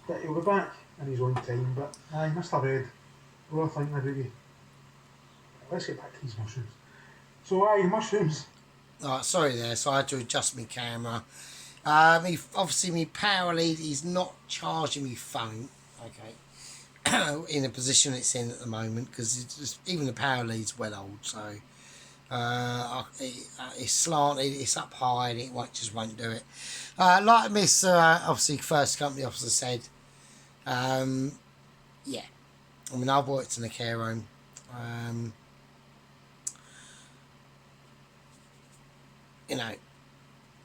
S2: But he'll be back in his own time. But aye, Mr. Red, what am I thinking about you? Let's get back to these mushrooms. So aye, mushrooms.
S1: Alright, sorry there. So I had to adjust my camera. Obviously, my power lead is not charging my phone. Okay. In the position it's in at the moment, because even the power lead's well old, so it's slanted, it's up high, and it just won't do it. Like Miss obviously first company officer said, yeah, I mean, I've worked in a care home.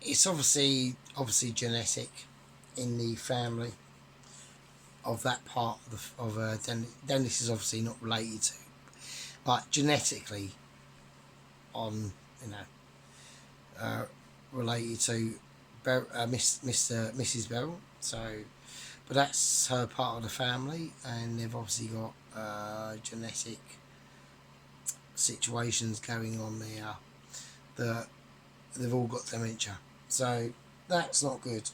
S1: It's obviously genetic in the family of that part of Dennis is obviously not related to, but genetically related to Mrs. Beryl. So, but that's her part of the family, and they've obviously got genetic situations going on there that they've all got dementia. So that's not good.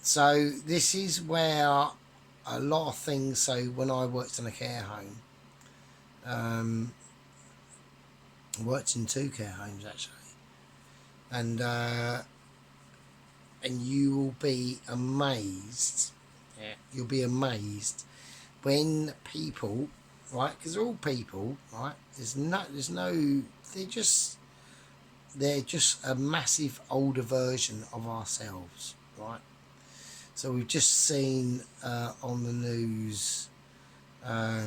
S1: So this is where a lot of things. So when I worked in a care home, I worked in 2 care homes actually, and you will be amazed. Yeah, you'll be amazed when people, right? Because they're all people, right? They're just a massive older version of ourselves, right? So we've just seen on the news a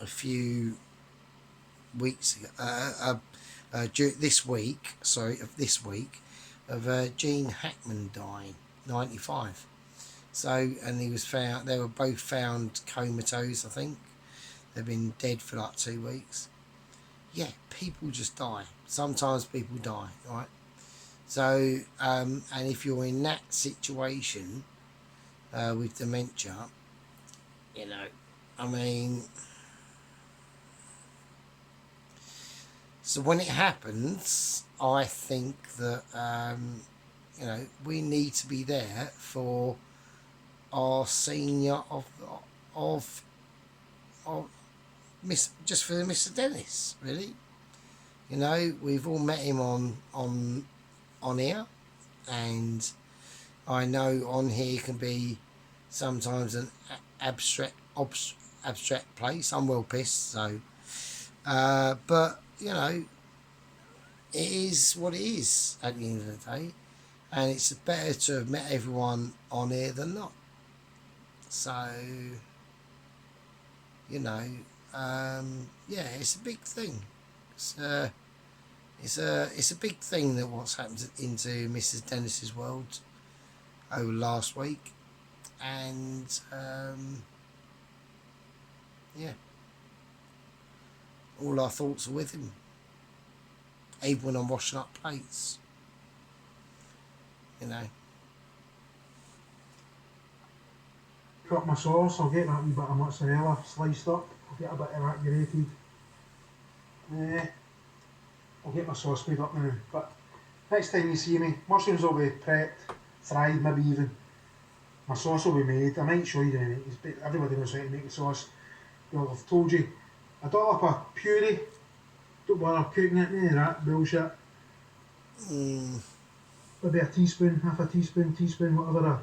S1: few weeks ago, this week, of Gene Hackman dying, 95. So, and they were both found comatose, I think. They've been dead for like 2 weeks. Yeah, people just die. Sometimes people die, right? So, and if you're in that situation, with dementia. You know, I mean, so when it happens, I think that you know, we need to be there for our senior of of Miss, just for Mr. Dennis, really. You know, we've all met him on here, and I know on here can be sometimes an abstract place. I'm well pissed, so but you know, it is what it is at the end of the day, and it's better to have met everyone on here than not. So you know, yeah, it's a big thing. It's a big thing that what's happened into Mrs. Dennis's world over last week, and yeah, all our thoughts are with him, even when I'm washing up plates. You know.
S2: Cut my sauce, I'll get that wee bit of mozzarella sliced up, I'll get a bit of that grated. I'll get my sauce made up now, but next time you see me, mushrooms will be prepped, fried maybe even. My sauce will be made, I might show you the make, everybody knows how to make the sauce. Well, I've told you, I dollop a puree, don't bother cooking it, none of that bullshit. Maybe a teaspoon, half a teaspoon, whatever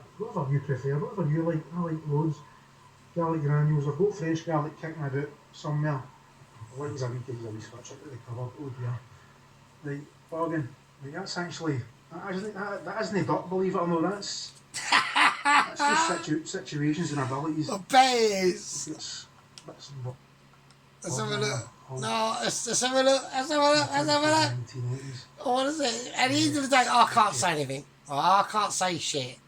S2: you prefer, whatever you like. I like loads. Garlic granules, I've got fresh garlic kicking about somewhere. I like a wee scotch out of the cupboard, oh dear. Right, bargain. Right, that's actually, that isn't duck, believe it or not, that's just situations and abilities.
S1: I bet it is.
S2: It's,
S1: Let's have a look. No, let's have a look. Let's have a look. Let's have a look.
S2: 1980s.
S1: What is it? At the end of the day, I can't say anything. I can't say shit.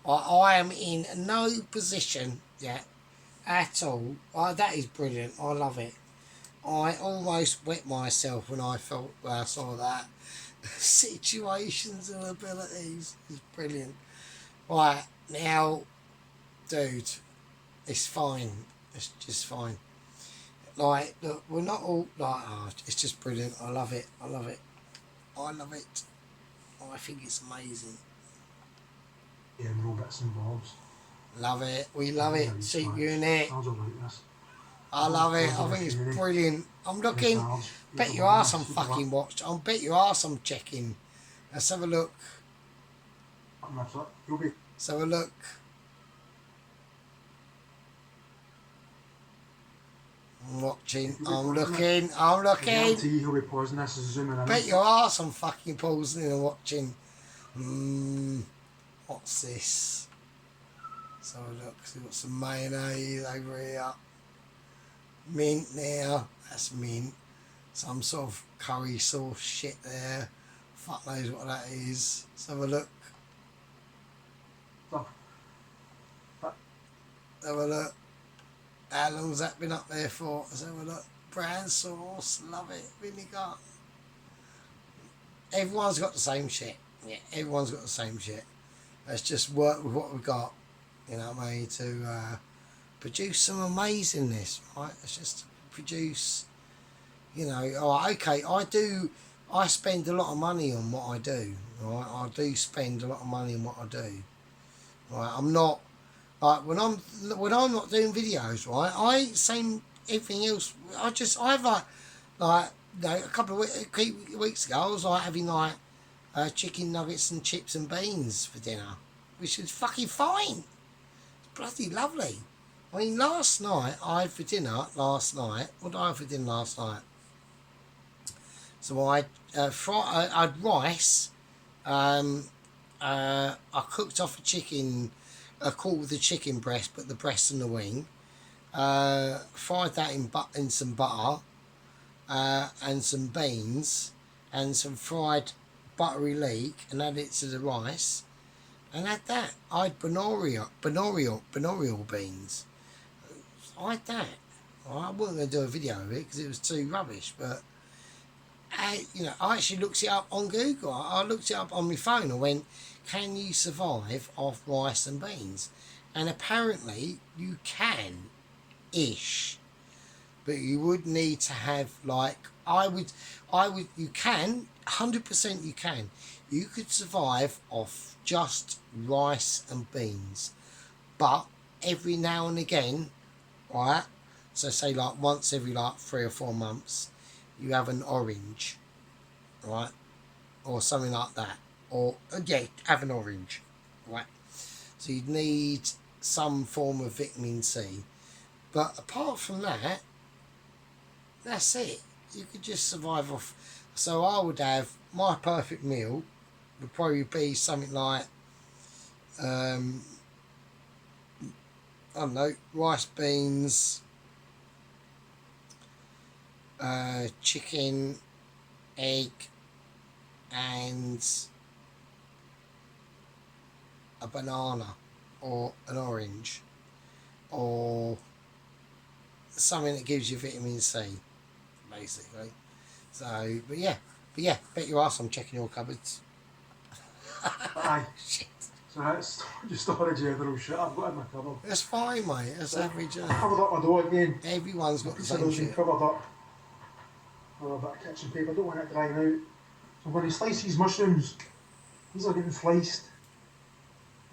S1: I am in no position yet at all. That is brilliant. I love it. I almost wet myself when I saw that. Situations and abilities is brilliant. Right, now, dude, it's fine. It's just fine. Like, look, we're not all like, oh, it's just brilliant. I love it. I love it. I love it. I think it's amazing.
S2: Yeah, and all bits and bobs.
S1: Love it. We love it. Seat unit.
S2: Sounds like this.
S1: I love it. I think it's brilliant. I'm looking. Bet your ass I'm fucking watched. I'll bet your ass I'm checking. Let's have a look. Let's have a look. I'm watching. I'm looking. I'm looking.
S2: He'll be pausing this and zooming in.
S1: Bet your ass I'm fucking pausing and watching. What's this? Let's have a look. So we've got some mayonnaise over here. Mint now. That's mint. Some sort of curry sauce shit there. Fuck knows what that is. Let's have a look. Have a look. How long's that been up there for? Let's have a look. Brown sauce. Love it. Vinegar. Everyone's got the same shit. Yeah, everyone's got the same shit. Let's just work with what we've got. You know what I mean? To produce some amazingness, right? Let's just produce, you know, oh, okay, I spend a lot of money on what I do, right? I do spend a lot of money on what I do, right? I'm not, like, when I'm not doing videos, right, I ain't saying everything else. I've like, you know, a couple of weeks ago, I was like having like chicken nuggets and chips and beans for dinner, which is fucking fine. It's bloody lovely. I mean, last night, I had for dinner last night, what did I have for dinner last night? So I had rice, I cooked off a chicken, called the chicken breast, but the breast and the wing, fried that in some butter, and some beans, and some fried buttery leek, and added it to the rice, and had that. I had bonorial beans. I had that. I wasn't going to do a video of it because it was too rubbish, but I actually looked it up on Google. I looked it up on my phone and went, can you survive off rice and beans? And apparently you can, ish, but you would need to have like you can 100% you can. You could survive off just rice and beans, but every now and again, right? So say like once every like 3 or 4 months, you have an orange, right, or something like that, or yeah, have an orange, right? So you'd need some form of vitamin C. But apart from that, that's it. You could just survive off. So I would have my perfect meal would probably be something like I don't know, rice, beans, chicken, egg, and a banana or an orange or something that gives you vitamin C, basically. So, but yeah, bet your ass I'm checking your cupboards.
S2: Aye.
S1: Shit.
S2: So that's just storage general shit I've got in my cupboard.
S1: That's fine, mate. That's average.
S2: I've covered up my door again.
S1: Everyone's got the
S2: Pizza
S1: same
S2: dough's been
S1: shit.
S2: covered up with a bit of kitchen paper. I don't want it drying out. So I'm going to slice these mushrooms. These are getting sliced.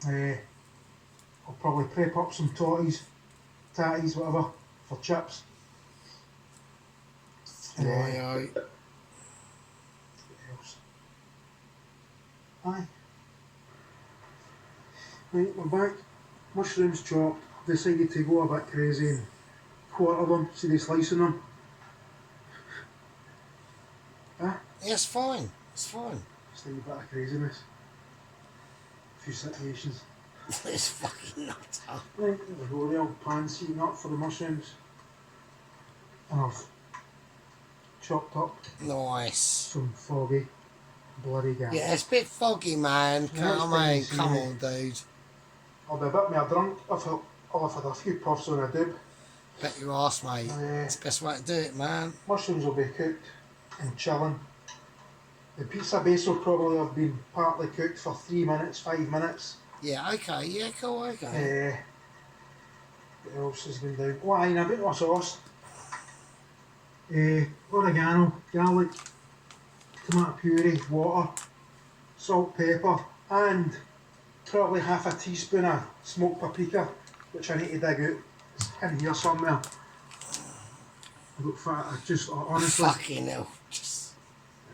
S2: I'll probably prep up some tatties, whatever, for chips.
S1: Right,
S2: What else? Aye. Right, we're back. Mushrooms chopped. Decided to go a bit crazy and quarter them. See they slicing them. Huh?
S1: yeah, it's fine. It's fine.
S2: Just a wee bit of craziness. A few situations.
S1: It's fucking nuts.
S2: Right, there we go. The old pan seating up for the mushrooms. And I've chopped up
S1: Nice.
S2: some foggy, bloody gas.
S1: Yeah, it's a bit foggy, man.
S2: Next
S1: Come
S2: time
S1: on,
S2: you see
S1: come
S2: me-
S1: on, dude.
S2: I'll be a bit more drunk. I'll have had a few puffs on a dib.
S1: Bet your ass, mate.
S2: Yeah.
S1: It's the best way to do it, man.
S2: Mushrooms will be cooked and chilling. The pizza base will probably have been partly cooked for 3 minutes, 5 minutes.
S1: Yeah, okay. Yeah, cool, okay.
S2: What else has been down? Oh, aye, and a bit of sauce. Oregano, garlic, tomato puree, water, salt, pepper, and probably half a teaspoon of smoked paprika, which I need to dig out. It's in here somewhere. I got fat. Honestly,
S1: Fucking hell. Just,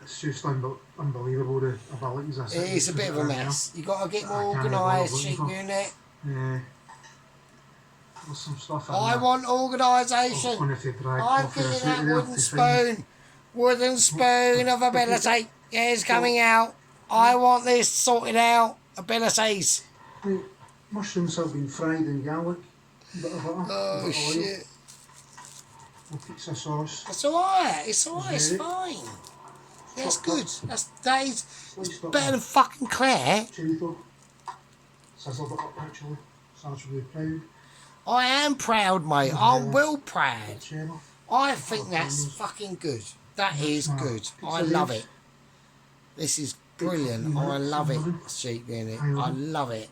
S2: it's just unbelievable the abilities I
S1: it is a bit of a mess. You got to get more
S2: I can't
S1: organised,
S2: believe
S1: sheep
S2: what I'm
S1: unit.
S2: Yeah. There's some stuff in
S1: I
S2: there.
S1: want
S2: I'm
S1: organisation.
S2: going to drag
S1: I'm
S2: coffee or
S1: getting
S2: something
S1: that
S2: there
S1: wooden
S2: to find-
S1: spoon. Wooden spoon of ability. Yeah, it's coming out. I want this sorted out. Abilities.
S2: Right, mushrooms have been fried in garlic, a bit of butter, a
S1: Oh,
S2: bit of oil,
S1: shit.
S2: and pizza sauce.
S1: It's alright. It's alright. It's
S2: Very-
S1: fine. That's
S2: chopped
S1: good.
S2: up,
S1: That is
S2: sliced up
S1: better than fucking Claire.
S2: chorizo. Sizzled it up actually. It's actually proud.
S1: I am proud, mate. I'm well proud.
S2: Cheddar.
S1: I think that's fucking good. That is good. I love it. This is brilliant. I love it, sheep unit. I love it.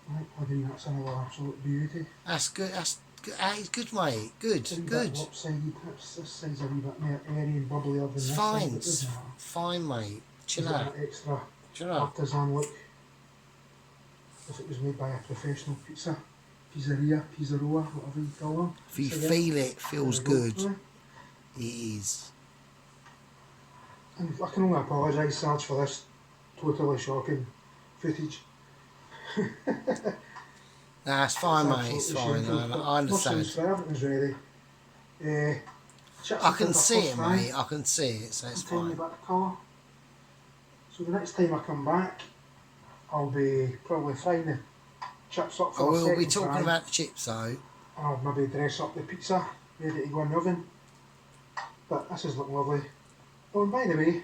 S2: Right, I think that's another absolute beauty.
S1: That's good. That's good. That is good, mate. Good.
S2: It's a wee
S1: Good.
S2: bit lopsided. This side's a wee bit more airy and bubblier than
S1: It's
S2: this
S1: fine.
S2: side, but it
S1: It's
S2: doesn't matter.
S1: fine, mate. Chill
S2: It's got
S1: out.
S2: an extra
S1: Chill out.
S2: artisan look. If it was made by a professional pizzeria, pizzeria, whatever you call them.
S1: If you
S2: So, yeah,
S1: feel it, feels
S2: there we go.
S1: good.
S2: Right.
S1: It is.
S2: And I can only apologise, Sarge, for this totally shocking footage.
S1: Nah, it's fine,
S2: It's
S1: mate. It's
S2: absolutely
S1: fine.
S2: shameful.
S1: I understand.
S2: Mushrooms fry, everything's ready. Chips
S1: I
S2: and
S1: can
S2: pepper
S1: see
S2: first
S1: it,
S2: fry,
S1: mate. I can see it, so it's
S2: a tiny
S1: fine.
S2: bit of colour. So the next time I come back, I'll be probably frying the chips up
S1: I
S2: for a
S1: will
S2: second
S1: be talking
S2: fry.
S1: about the chips, though.
S2: And I'll maybe dress up the pizza, ready to go in the oven. But this is looking lovely. Oh, and by the way,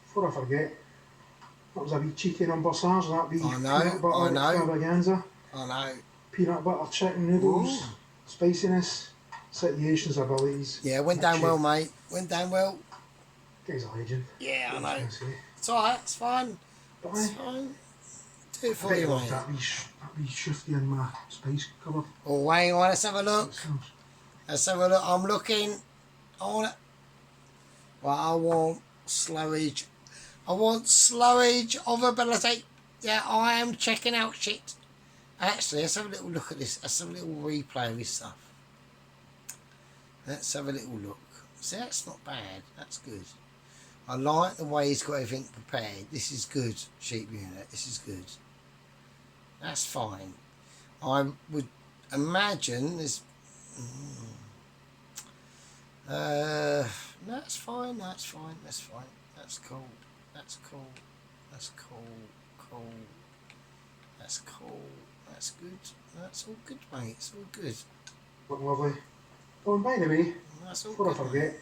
S2: before I forget, that was a wee cheeky number, Sarge, that wee
S1: I know,
S2: peanut butter
S1: I know.
S2: extravaganza.
S1: I know.
S2: Peanut butter chicken noodles,
S1: Ooh.
S2: spiciness, situations, abilities.
S1: Yeah, went down well, mate. Went down well.
S2: Guy's a legend.
S1: Yeah, I
S2: What
S1: know.
S2: can I say?
S1: It's alright. It's fine.
S2: But
S1: It's
S2: aye,
S1: fine. Do it
S2: I
S1: for
S2: bet
S1: you,
S2: you love
S1: mate.
S2: that wee shifty in my spice cupboard.
S1: Oh, hang on, let's have a look.
S2: It sounds.
S1: Let's have a look. I'm looking. I want it. Well, I want slowage. I want slowage of ability. Yeah, I am checking out shit. Actually, let's have a little look at this. Let's have a little replay of this stuff. Let's have a little look. See, that's not bad. That's good. I like the way he's got everything prepared. This is good, sheep unit. This is good. That's fine. I would imagine there's... that's fine, that's fine, that's fine. That's cool. That's cool. That's cool. Cool. That's cool. That's good. That's all good, mate. It's all good.
S2: Look lovely. Oh, and by the way,
S1: That's all
S2: before I
S1: good,
S2: forget,
S1: mate.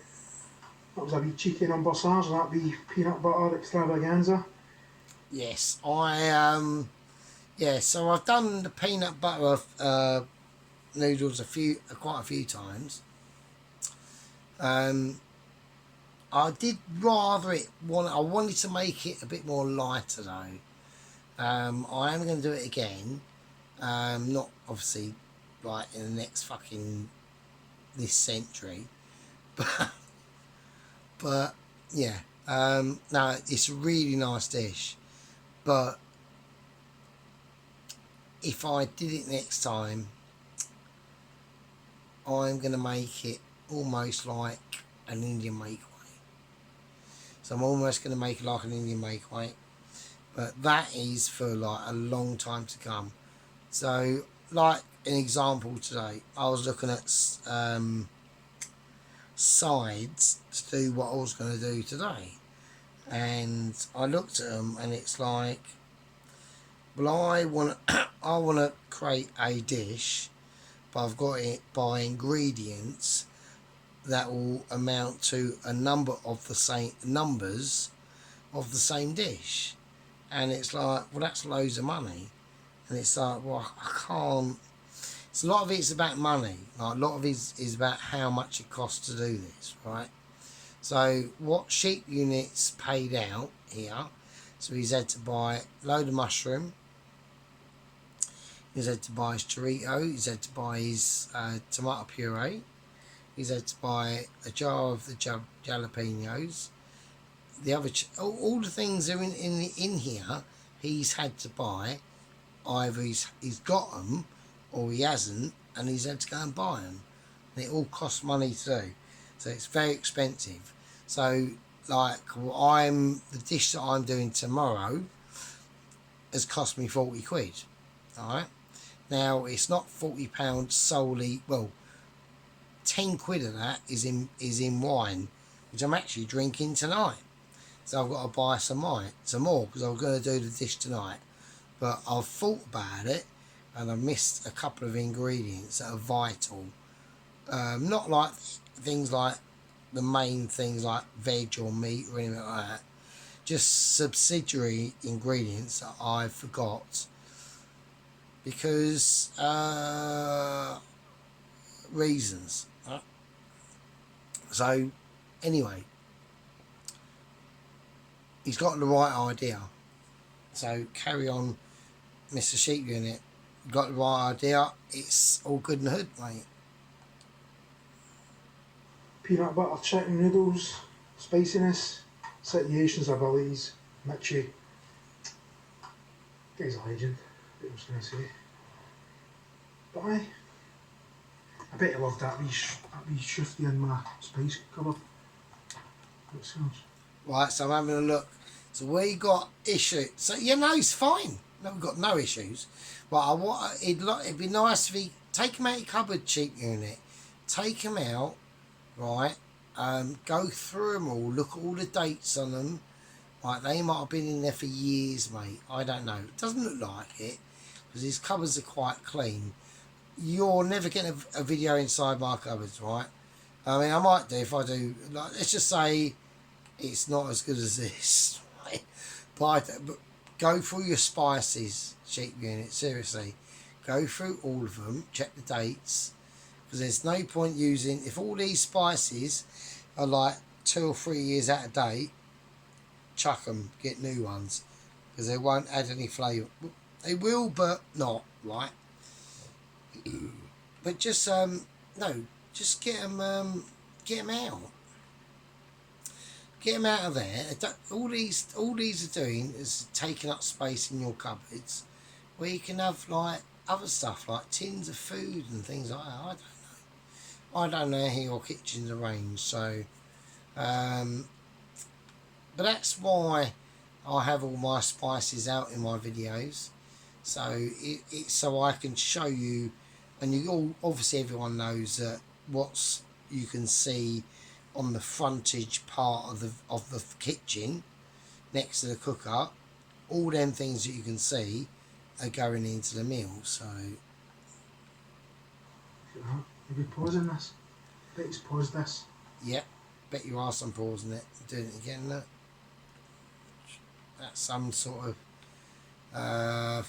S2: that was a wee cheeky number SARS, that wee peanut butter extravaganza.
S1: Yes, yeah, so I've done the peanut butter noodles quite a few times. I did rather I wanted to make it a bit more lighter though. I am going to do it again. Not obviously like in the next fucking this century, but yeah. No, it's a really nice dish, but if I did it next time, I'm going to make it almost like an Indian makeaway. So I'm almost going to make it like an Indian makeaway, but that is for like a long time to come. So, like an example today, I was looking at sides to do what I was going to do today, and I looked at them, and it's like, well, I want to create a dish, but I've got it by ingredients that will amount to a number of the same numbers of the same dish, and it's like, well, that's loads of money, and it's like, well, I can't. So a lot of it's about money. Like a lot of it is about how much it costs to do this, right? So what sheep units paid out here? So he's had to buy a load of mushroom. He's had to buy his chorito. He's had to buy his tomato puree. He's had to buy a jar of the jalapenos. The other, all the things are in here. He's had to buy. Either he's got them, or he hasn't, and he's had to go and buy them. And it all costs money to do, so it's very expensive. So, like, the dish that I'm doing tomorrow has cost me 40 quid. All right. Now it's not £40 solely. Well, 10 quid of that is in wine, which I'm actually drinking tonight. So I've got to buy some more, because I was going to do the dish tonight. But I've thought about it, and I've missed a couple of ingredients that are vital. Not like things like the main things like veg or meat or anything like that. Just subsidiary ingredients that I forgot. Because reasons. Right? So, anyway, he's got the right idea. So, carry on, Mr. Sheep Unit. Got the right idea. It's all good and hood, mate.
S2: Peanut butter chicken noodles, spiciness, situations, abilities, Mitchie. Guy's a legend, what I was going to say. But I bet you loved that wee shifty in my spice cupboard. It sounds.
S1: Right, so I'm having a look. So we got issues. So it's fine. No, we've got no issues. But it'd be nice if he take them out of your cupboard, Cheap Unit. Take them out, right? Go through them all. Look at all the dates on them. Like, they might have been in there for years, mate. I don't know. It doesn't look like it, because his cupboards are quite clean. You're never getting a video inside my cupboards, right? I mean, I might do if I do. Like, let's just say it's not as good as this, right? But go through your spices, Cheap Unit. Seriously, go through all of them. Check the dates, because there's no point using, if all these spices are like 2 or 3 years out of date, chuck them, get new ones, because they won't add any flavour. They will, but not right. But just no, just get them out. Get them out of there. All these are doing is taking up space in your cupboards, where you can have like other stuff like tins of food and things like that. I don't know how your kitchen's arranged, so but that's why I have all my spices out in my videos, so it's so I can show you, and you all obviously everyone knows that what's you can see on the frontage part of the kitchen next to the cooker, all them things that you can see are going into the meal. So
S2: Maybe pausing this. Bet he's paused this.
S1: yep, bet you are some pausing it, doing it again. Look, that's some sort of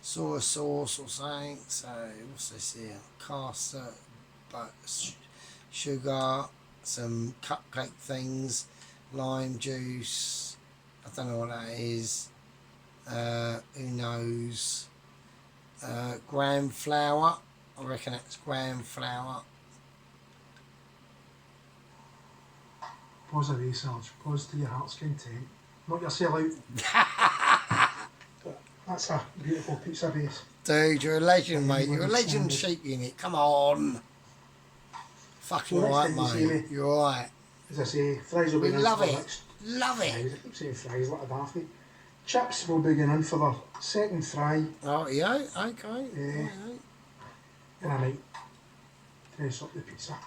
S1: soy sauce or something. So what's this here? Caster, but sugar, some cupcake things, lime juice. I don't know what that is. Who knows? Gram flour. I reckon that's gram flour.
S2: Pause away, Sarge. Pause to your heart's content. Not your sellout. But that's a beautiful pizza base.
S1: Dude, you're a legend, mate. You're a legend, sheep unit. Come on. Fucking
S2: So
S1: right,
S2: next time you see
S1: mate.
S2: me,
S1: You're right.
S2: as I say, fries will be
S1: We
S2: in
S1: love
S2: for the
S1: it.
S2: next
S1: Love
S2: fries.
S1: it.
S2: I keep saying fries like a daffy. Chips will be going in for the second fry.
S1: Oh, yeah, okay.
S2: Yeah. And I might dress up the pizza.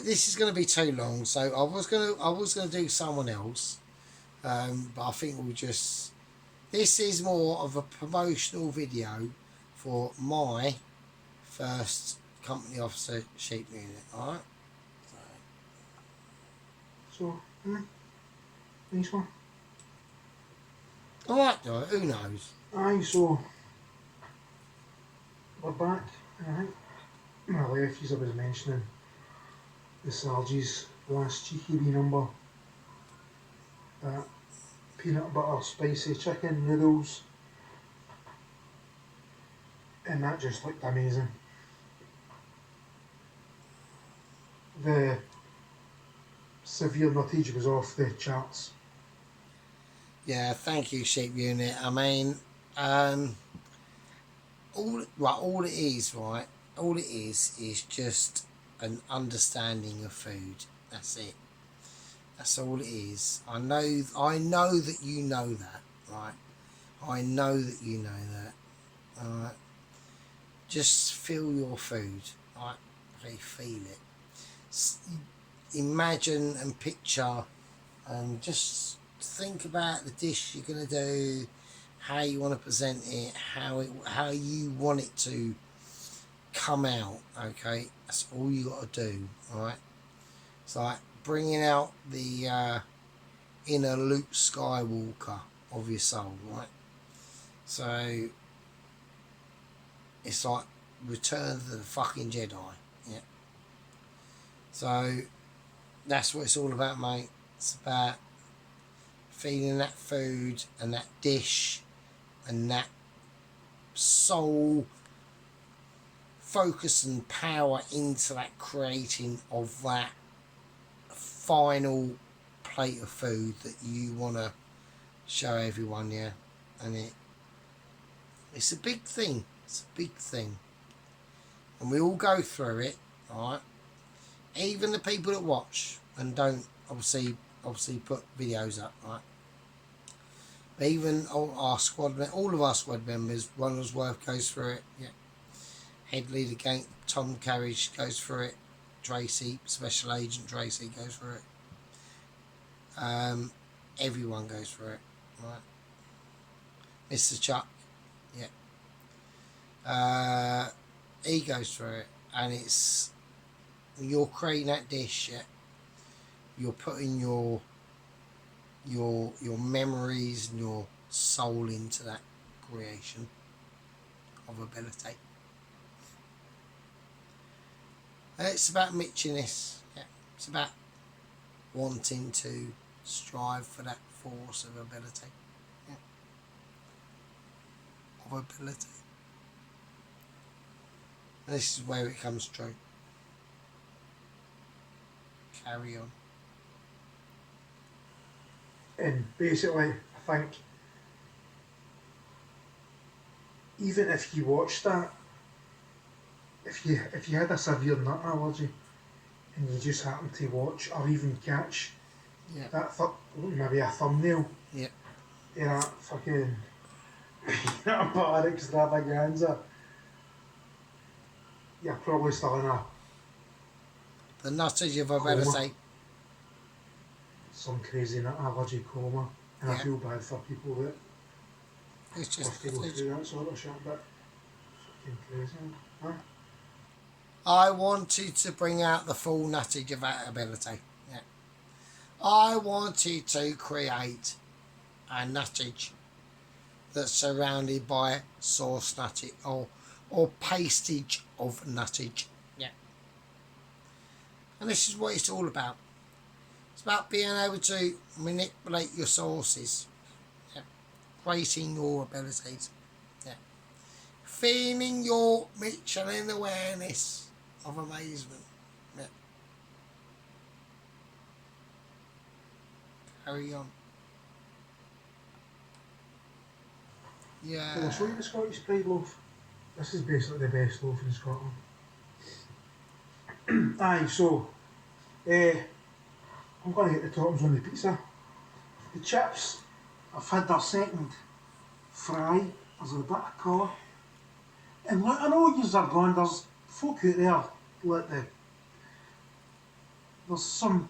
S1: This is going to be too long, so I was gonna do someone else, but I think we'll just. This is more of a promotional video for my first company officer sheep unit. All right.
S2: So, nice one.
S1: All right, though. Who knows?
S2: Aye, so we're back. I think my lefties I was mentioning the Sargents last cheeky wee number. That peanut butter spicy chicken noodles, and that just looked amazing. The severe nuttage was off the charts.
S1: Yeah, thank you, sheep unit. I mean, all it is, right? All it is just an understanding of food. That's it. That's all it is. I know that you know that, right? I know that you know that. Alright. Just feel your food, right? Really feel it. Imagine and picture, and just think about the dish you're gonna do, how you want to present it, how you want it to come out. Okay, that's all you got to do. All right. It's like bringing out the inner Luke Skywalker of your soul, right? So it's like Return to the fucking Jedi. Yeah. So that's what it's all about, mate. It's about feeling that food and that dish and that soul focus and power into that creating of that final plate of food that you want to show everyone. Yeah. And it's a big thing. It's a big thing, and we all go through it. All right, even the people that watch and don't obviously put videos up, right? Even all of our squad members, Wandsworth goes through it. Yeah, head leader gang Tom Carriage goes through it. Tracy, Special Agent Tracy goes through it. Everyone goes through it, right? Mr. Chuck, yeah. He goes through it, and it's you're creating that dish. Yeah, you're putting your memories and your soul into that creation of ability. It's about mitchiness. Yeah, it's about wanting to strive for that force of ability. Yeah. ability. And this is where it comes true. Carry on.
S2: And basically, I think even if you watched that, if you had a severe nut allergy and you just happened to watch or even catch
S1: Yeah.
S2: that maybe a thumbnail,
S1: Yeah.
S2: that fucking bar extravaganza, you're probably still in a
S1: The nuttage of
S2: coma,
S1: ability.
S2: some crazy nut allergy coma, and I
S1: Yeah.
S2: feel bad for people that
S1: It's just
S2: have to go
S1: nuttage.
S2: through that sort of shit, but fucking crazy, huh?
S1: I wanted to bring out the full nuttage of that ability. Yeah. I wanted to create a nuttage that's surrounded by source nuttage or pastage of nuttage. Yeah. And this is what it's all about. It's about being able to manipulate your sources. Yeah. Creating your abilities. Yeah. Feeling your Michelin awareness of amazement. Yeah. Carry on. Yeah.
S2: Can I show you the Scottish Pride loaf? This is basically the best loaf in Scotland. Aye, so I'm going to get the toppings on the pizza. The chips, I've had their second fry. There's a bit of colour. And look, I know yous are going, there's folk out there, like there's some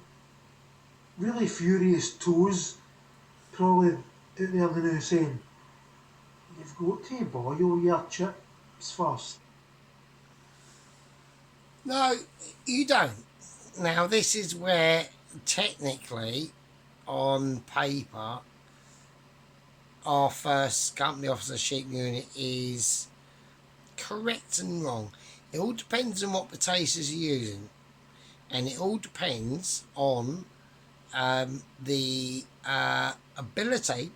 S2: really furious toes probably out there now saying, you've got to boil your chips first.
S1: No, you don't. Now, this is where technically, on paper, our first company officership unit is correct and wrong. It all depends on what potatoes you're using, and it all depends on the ability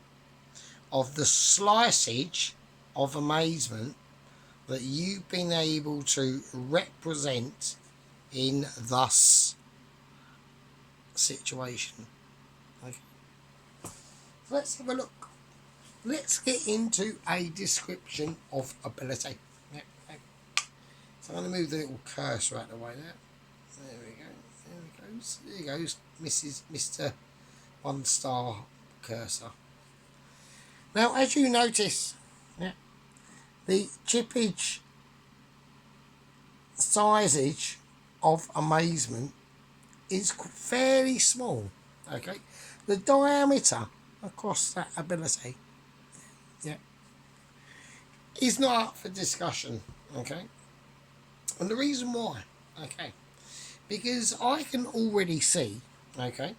S1: of the sliceage of amazement that you've been able to represent in thus situation. Okay. So let's have a look. Let's get into a description of ability. Yeah, okay. So I'm going to move the little cursor out of the way there. There we go. There he goes. There he goes, Mr. One Star Cursor. Now, as you notice, yeah, the chippage sizeage of amazement is fairly small. Okay, the diameter across that ability, yeah, is not up for discussion. Okay, and the reason why, okay, because I can already see, okay,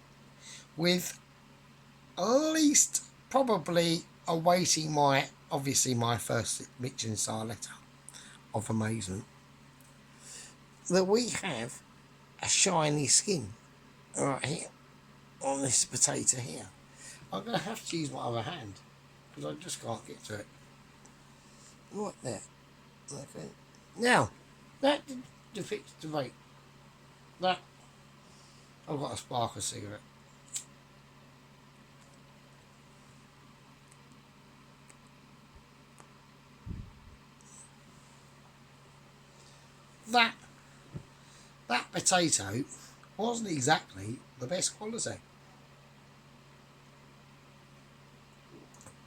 S1: with at least probably awaiting my first Michelin star letter of amazement, that we have a shiny skin right here on this potato here. I'm going to have to use my other hand because I just can't get to it. Right there. Okay. Now, that depicts the rate. That, I've got a spark cigarette. That potato wasn't exactly the best quality.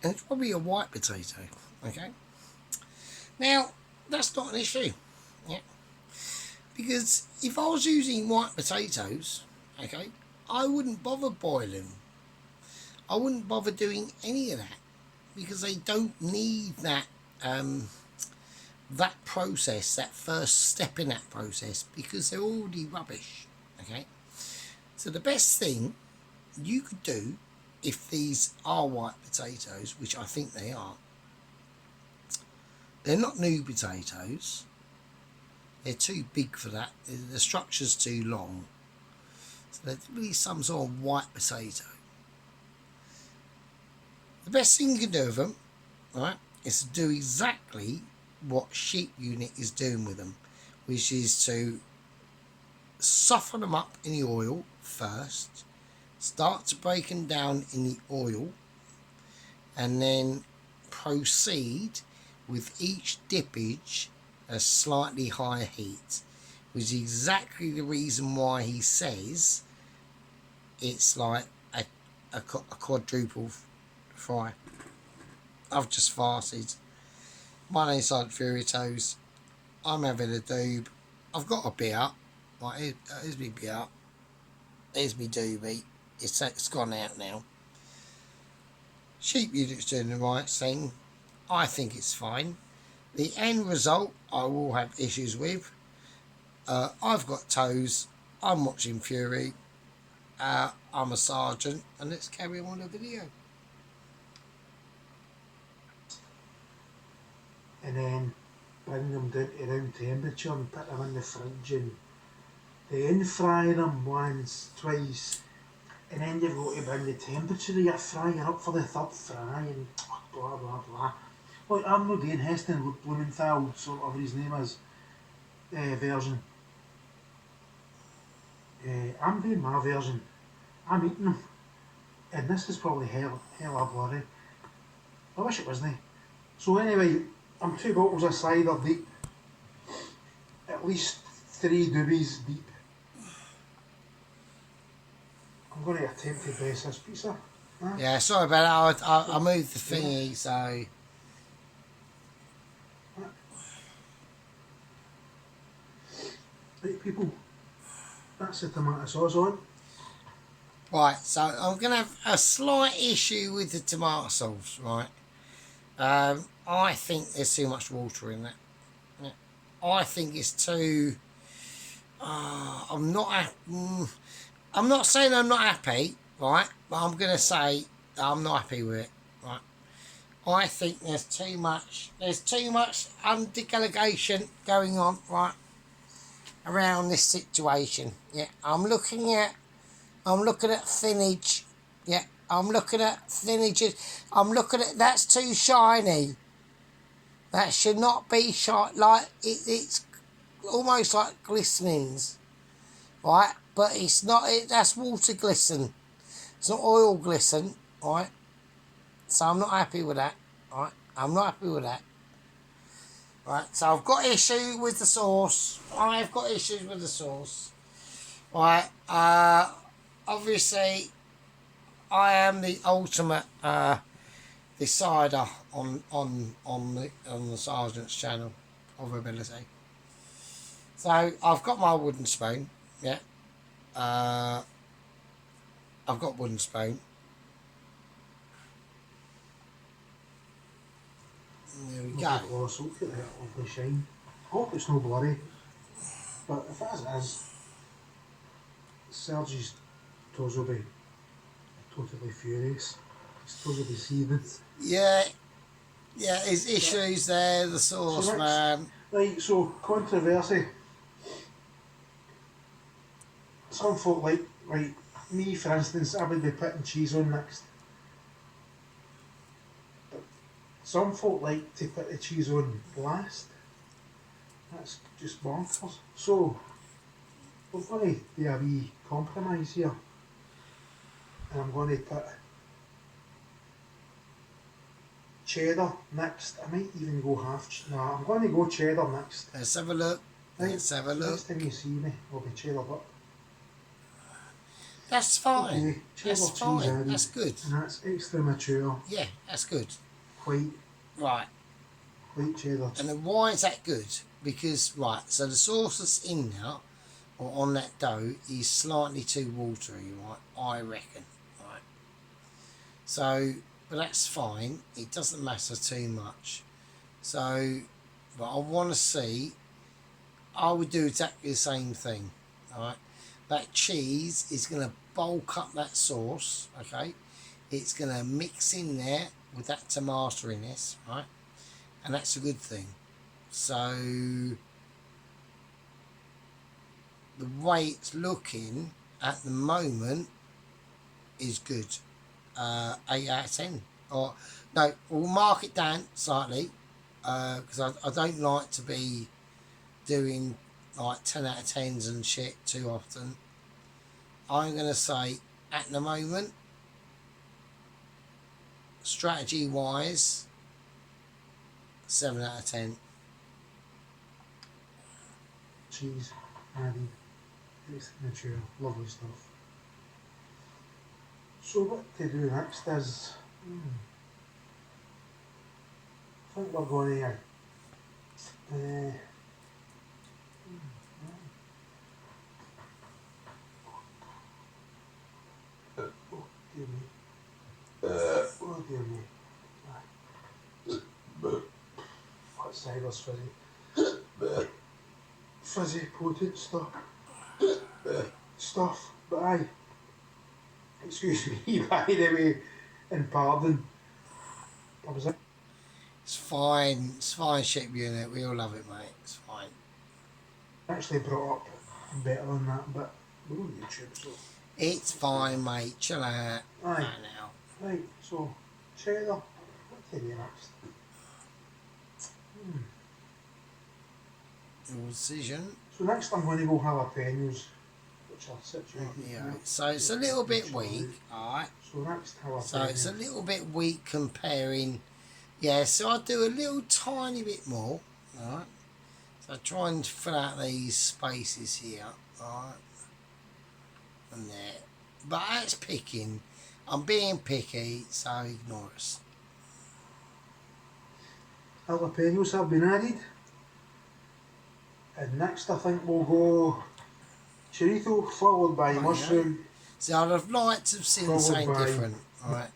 S1: And it's probably a white potato, okay? Now, that's not an issue, yeah? Because if I was using white potatoes, okay, I wouldn't bother boiling them. I wouldn't bother doing any of that because they don't need that that process, that first step in that process, because they're already rubbish, okay? So the best thing you could do, if these are white potatoes, which I think they are, they're not new potatoes, they're too big for that, the structure's too long, so they're really some sort of white potato. The best thing you can do with them, right, is to do exactly what sheep unit is doing with them, which is to soften them up in the oil first, start to break them down in the oil, and then proceed with each dippage a slightly higher heat, which is exactly the reason why he says it's like a quadruple fry. I've just farted. My name's Sergeant Fury Toes. I'm having a doob. I've got a beer. Right, here's me beer. Here's me doobie. It's gone out now. Sheep unit's doing the right thing. I think it's fine. The end result I will have issues with. I've got toes. I'm watching Fury. I'm a sergeant, and let's carry on the video.
S2: And then bring them down to room temperature and put them in the fridge and then fry them once, twice, and then you've got to bring the temperature of your frying up for the third fry and blah blah blah. Like I'm not doing Heston Blumenthal, so whatever his name is, version. I'm doing my version. I'm eating them, and this is probably hell blurry. I wish it wasn't. So anyway, I'm 2 bottles of cider deep, at least 3 doobies deep. I'm going to attempt to base this pizza. Huh?
S1: Yeah, sorry about that. I moved the thingy, so.
S2: Right, people, that's the tomato sauce on.
S1: Right, so I'm going to have a slight issue with the tomato sauce, right? I think there's too much water in that. Yeah. I think it's too. I'm not saying I'm not happy, right? But I'm going to say I'm not happy with it, right? I think there's too much. There's too much delegation going on, right? Around this situation. Yeah, I'm looking at thinage. Yeah, I'm looking at thinage. I'm looking at that's too shiny. That should not be shot like it's almost like glistenings, right? But it's not. That's water glisten. It's not oil glisten, right? So I'm not happy with that, right? I'm not happy with that. Right, so I've got issue with the sauce. I've got issues with the sauce. Right, obviously, I am the ultimate decider on the Sargents channel of ability. So I've got my wooden spoon. Yeah, I've got wooden spoon. There we go.
S2: Gloss, look at that lovely shine. I hope it's no blurry, but if it is, Serge's toes will be totally furious. His toes will be seething.
S1: Yeah, his issues there, the sauce,
S2: so
S1: man.
S2: Right, so controversy. Some folk like, right, me for instance, I would be putting cheese on next. But some folk like to put the cheese on last. That's just bonkers. So, we're going to do a wee compromise here. And I'm going to put cheddar next. I might even go no, I'm going to go cheddar next.
S1: Let's have a look.
S2: Right,
S1: Let's have a look.
S2: next time you see me, I'll be cheddar up.
S1: That's fine.
S2: Okay,
S1: That's
S2: cheddar
S1: fine.
S2: cheese added,
S1: That's good.
S2: and that's extra mature,
S1: Yeah, that's good.
S2: white
S1: Right.
S2: cheddar.
S1: And then why is that good? Because, right, so the sauce that's in there, or on that dough, is slightly too watery, right? I reckon, right? So, but that's fine. It doesn't matter too much. So, but I want to see, I would do exactly the same thing, alright? That cheese is going to bulk up that sauce, okay? It's going to mix in there with that tomato in this, right? And that's a good thing. So the way it's looking at the moment is good. 8 out of 10. Or No, we'll mark it down slightly because I don't like to be doing like 10 out of 10s and shit too often. I'm going to say at the moment, strategy wise, 7 out of 10.
S2: Cheese, added, it's mature, lovely stuff. So what to do next is, I think we're going to, oh dear me, oh dear me, what cider's fizzy, fizzy potent stuff, but aye, excuse me by the way, and pardon, that was it.
S1: It's fine, ship unit. We all love it, mate. It's fine.
S2: Actually brought up better than that, but we're on YouTube, so.
S1: It's fine, mate. Chill out.
S2: Aye.
S1: Now.
S2: Right, so, cheddar, what to do next?
S1: Your decision.
S2: So next I'm going to go jalapenos, which are situated
S1: Yeah.
S2: here.
S1: So it's a little bit weak. Alright.
S2: So next jalapenos.
S1: So it's a little bit weak comparing. Yeah, so I do a little tiny bit more. Alright. So I try and fill out these spaces here. Alright. And there. But that's picking. I'm being picky, so ignore us.
S2: Jalapenos have been added. And next I think we'll go chorizo followed by mushroom.
S1: So I'd have liked to have seen something different, right?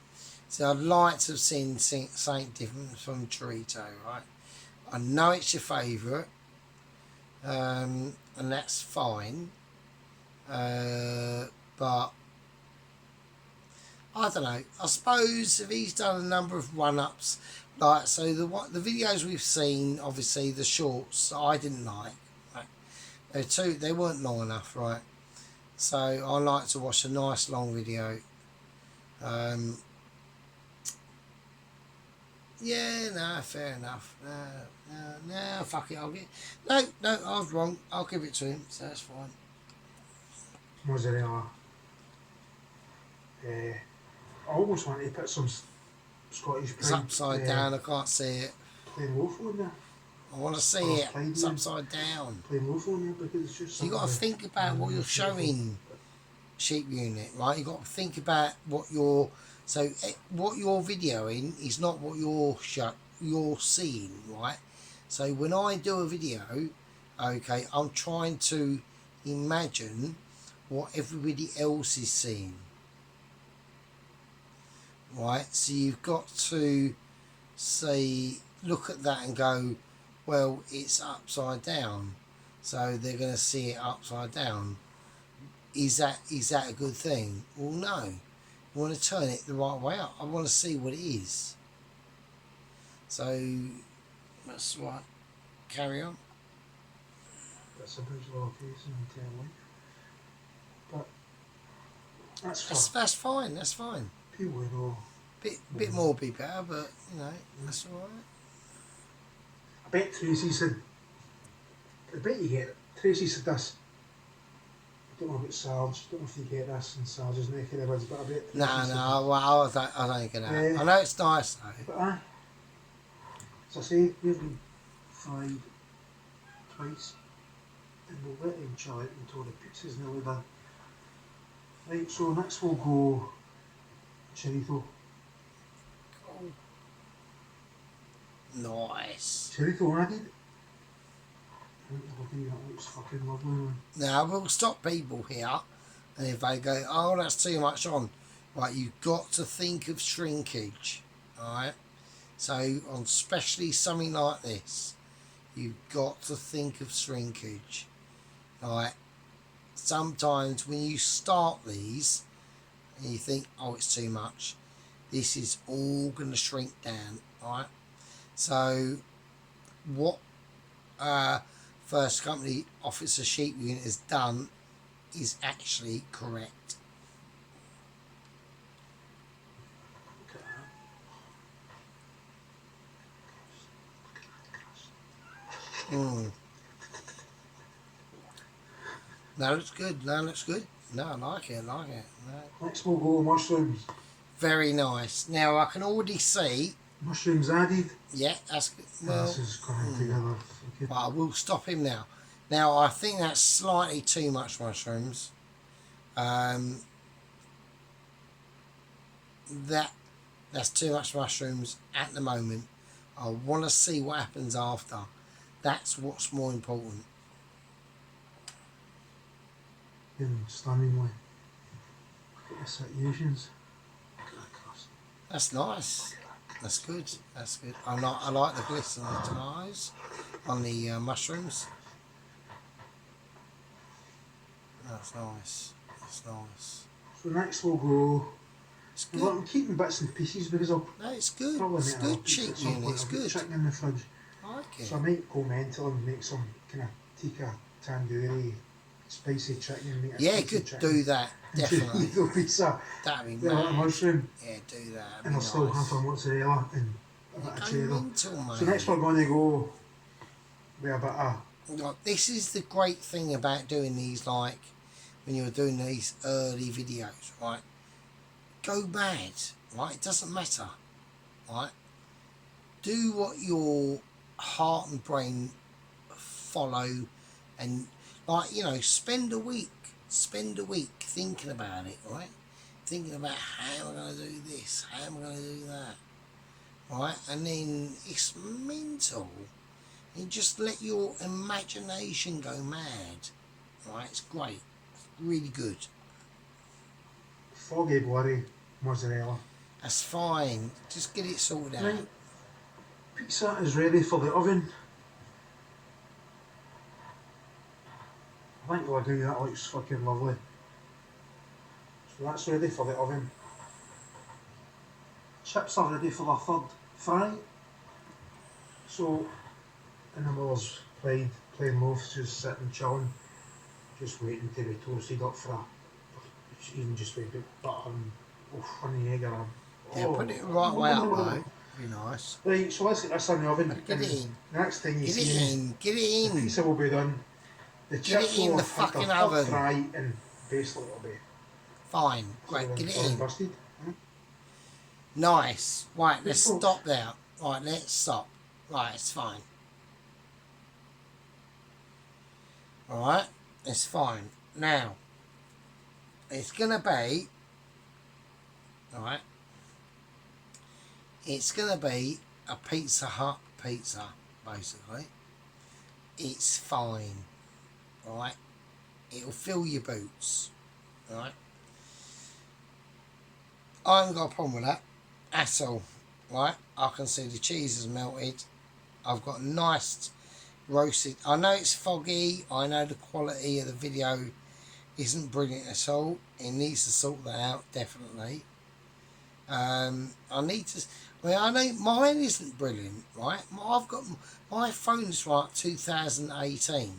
S1: So I'd like to have seen something different from chorizo, right? I know it's your favourite, and that's fine. But I don't know. I suppose if he's done a number of run-ups, like so the videos we've seen, obviously the shorts I didn't like. Right? They weren't long enough, right? So I like to watch a nice long video. Yeah, no, fair enough. No, fuck it. No, I was wrong. I'll give it to him. So that's fine.
S2: Mozzarella. I almost want to put some Scottish
S1: It's upside down. I can't see it.
S2: plain loaf on there.
S1: I want to see it. It's upside down.
S2: Plain loaf on there because it's just.
S1: So you got to think about what you're showing, sheep unit, right? You got to think about what you're. So what you're videoing is not what you're seeing, right? So when I do a video, okay, I'm trying to imagine what everybody else is seeing, right? So you've got to say, look at that and go, well, it's upside down, so they're going to see it upside down. Is that a good thing? Well, no. I want to turn it the right way up. I want to see what it is. So that's right. Carry on.
S2: That's a visual occasion entirely. But
S1: That's fine. That's fine.
S2: People know.
S1: Bit more would be better, but you know that's all right.
S2: I bet Tracy said. I bet you get it. Tracy said this. I don't know about Sarge. I don't know if you get this in Sarge's neck of the woods, but I bet.
S1: No, well, I don't get that.
S2: Yeah.
S1: I know it's nice though.
S2: But aye. As I say, we've been fried twice, and we'll let him chill out until the pizza's nearly done. Right, so next we'll go chorizo.
S1: Nice.
S2: Chorizo added. That looks fucking lovely, man.
S1: Now we'll stop people here, and if they go, oh, that's too much on, right? You've got to think of shrinkage, all right? So on especially something like this, you've got to think of shrinkage, all right? Sometimes when you start these, and you think, oh, it's too much, this is all going to shrink down, all right? So what First Company Officer Sheep Unit has done is actually correct. Mm. No, it's good. No, it's good. No, I like it. I like it. No.
S2: Next we'll go mushrooms.
S1: Very nice. Now I can already see.
S2: Mushrooms added.
S1: Yeah, that's good.
S2: And
S1: Well,
S2: this is coming together. Okay.
S1: but I will stop him now. Now I think that's slightly too much mushrooms. Um, that's too much mushrooms at the moment. I want to see what happens after. That's what's more important.
S2: And stunningly. Look at the situations.
S1: That's nice. That's good. That's good. I like the glisten of the tomatoes on the mushrooms. That's nice. That's nice.
S2: So next we'll go.
S1: It's
S2: Well,
S1: good.
S2: I'm keeping bits and pieces because I'll
S1: No, it's good.
S2: probably
S1: It's
S2: make another
S1: good
S2: piece
S1: cheap
S2: at some
S1: unit.
S2: point.
S1: It's
S2: I've got
S1: good.
S2: chicken in the fridge.
S1: I like it.
S2: So I might go mental and make some kind of tikka tandoori spicy chicken. Make a
S1: Yeah,
S2: spicy
S1: good.
S2: chicken.
S1: Do that. Definitely.
S2: Little pizza.
S1: That'd be
S2: Yeah, like a
S1: mad.
S2: mushroom.
S1: Yeah, do that. That'd
S2: And I'll
S1: be
S2: still have a
S1: nice.
S2: mozzarella and a bit of
S1: Go
S2: cheddar.
S1: mental, mate.
S2: So next we're going to go with a bit of
S1: Like, this is the great thing about doing these, like when you're doing these early videos, right? Go mad, right? It doesn't matter, right? Do what your heart and brain follow, and like, you know, spend a week thinking about it, right? Thinking about how am I going to do this, how am I going to do that, right? And then it's mental. And just let your imagination go mad, right? It's great. It's really good.
S2: foggy blurry mozzarella.
S1: That's fine. Just get it sorted out.
S2: Right, pizza is ready for the oven. I think we'll agree that looks fucking lovely. So that's ready for the oven. Chips are ready for the third fry. So, in the miller's plain loaves just sitting chilling, just waiting to be toasted up for even just with a bit of butter and honey egg or
S1: Yeah, put it the right way up though. Be nice.
S2: Right, so let's get this in the oven.
S1: Get it in.
S2: The next thing you
S1: Get
S2: see
S1: it
S2: is
S1: in. Get it
S2: the
S1: in.
S2: pizza will be done. The
S1: Get
S2: chips
S1: it in
S2: will
S1: the
S2: have had
S1: fucking
S2: their
S1: oven.
S2: third fry and basically it'll be
S1: Fine. Great. Get it in.
S2: busted.
S1: Nice. Right, let's
S2: Cool.
S1: stop there. Right, let's stop. Right, it's fine. Alright, it's fine. Now, it's going to be, alright, it's going to be a Pizza Hut pizza, basically. It's fine. Alright, it'll fill your boots. Alright. I haven't got a problem with that at all. Right, I can see the cheese has melted. I've got nice roasted. I know it's foggy. I know the quality of the video isn't brilliant at all. It needs to sort that out, definitely. I need to. I know mine isn't brilliant, right? I've got my phone's like 2018,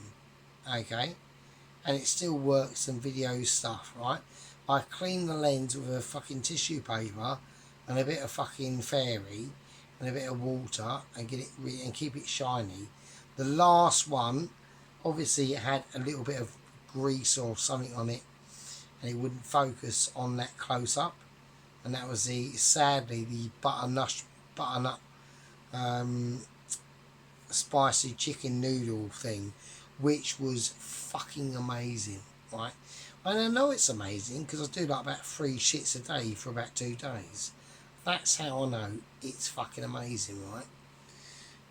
S1: okay, and it still works and video stuff, right? I clean the lens with a fucking tissue paper and a bit of fucking fairy and a bit of water and get it and keep it shiny. The last one, obviously, it had a little bit of grease or something on it, and it wouldn't focus on that close up. And that was sadly the butternut spicy chicken noodle thing, which was fucking amazing, right? And I know it's amazing because I do like about 3 shits a day for about 2 days. That's how I know it's fucking amazing, right?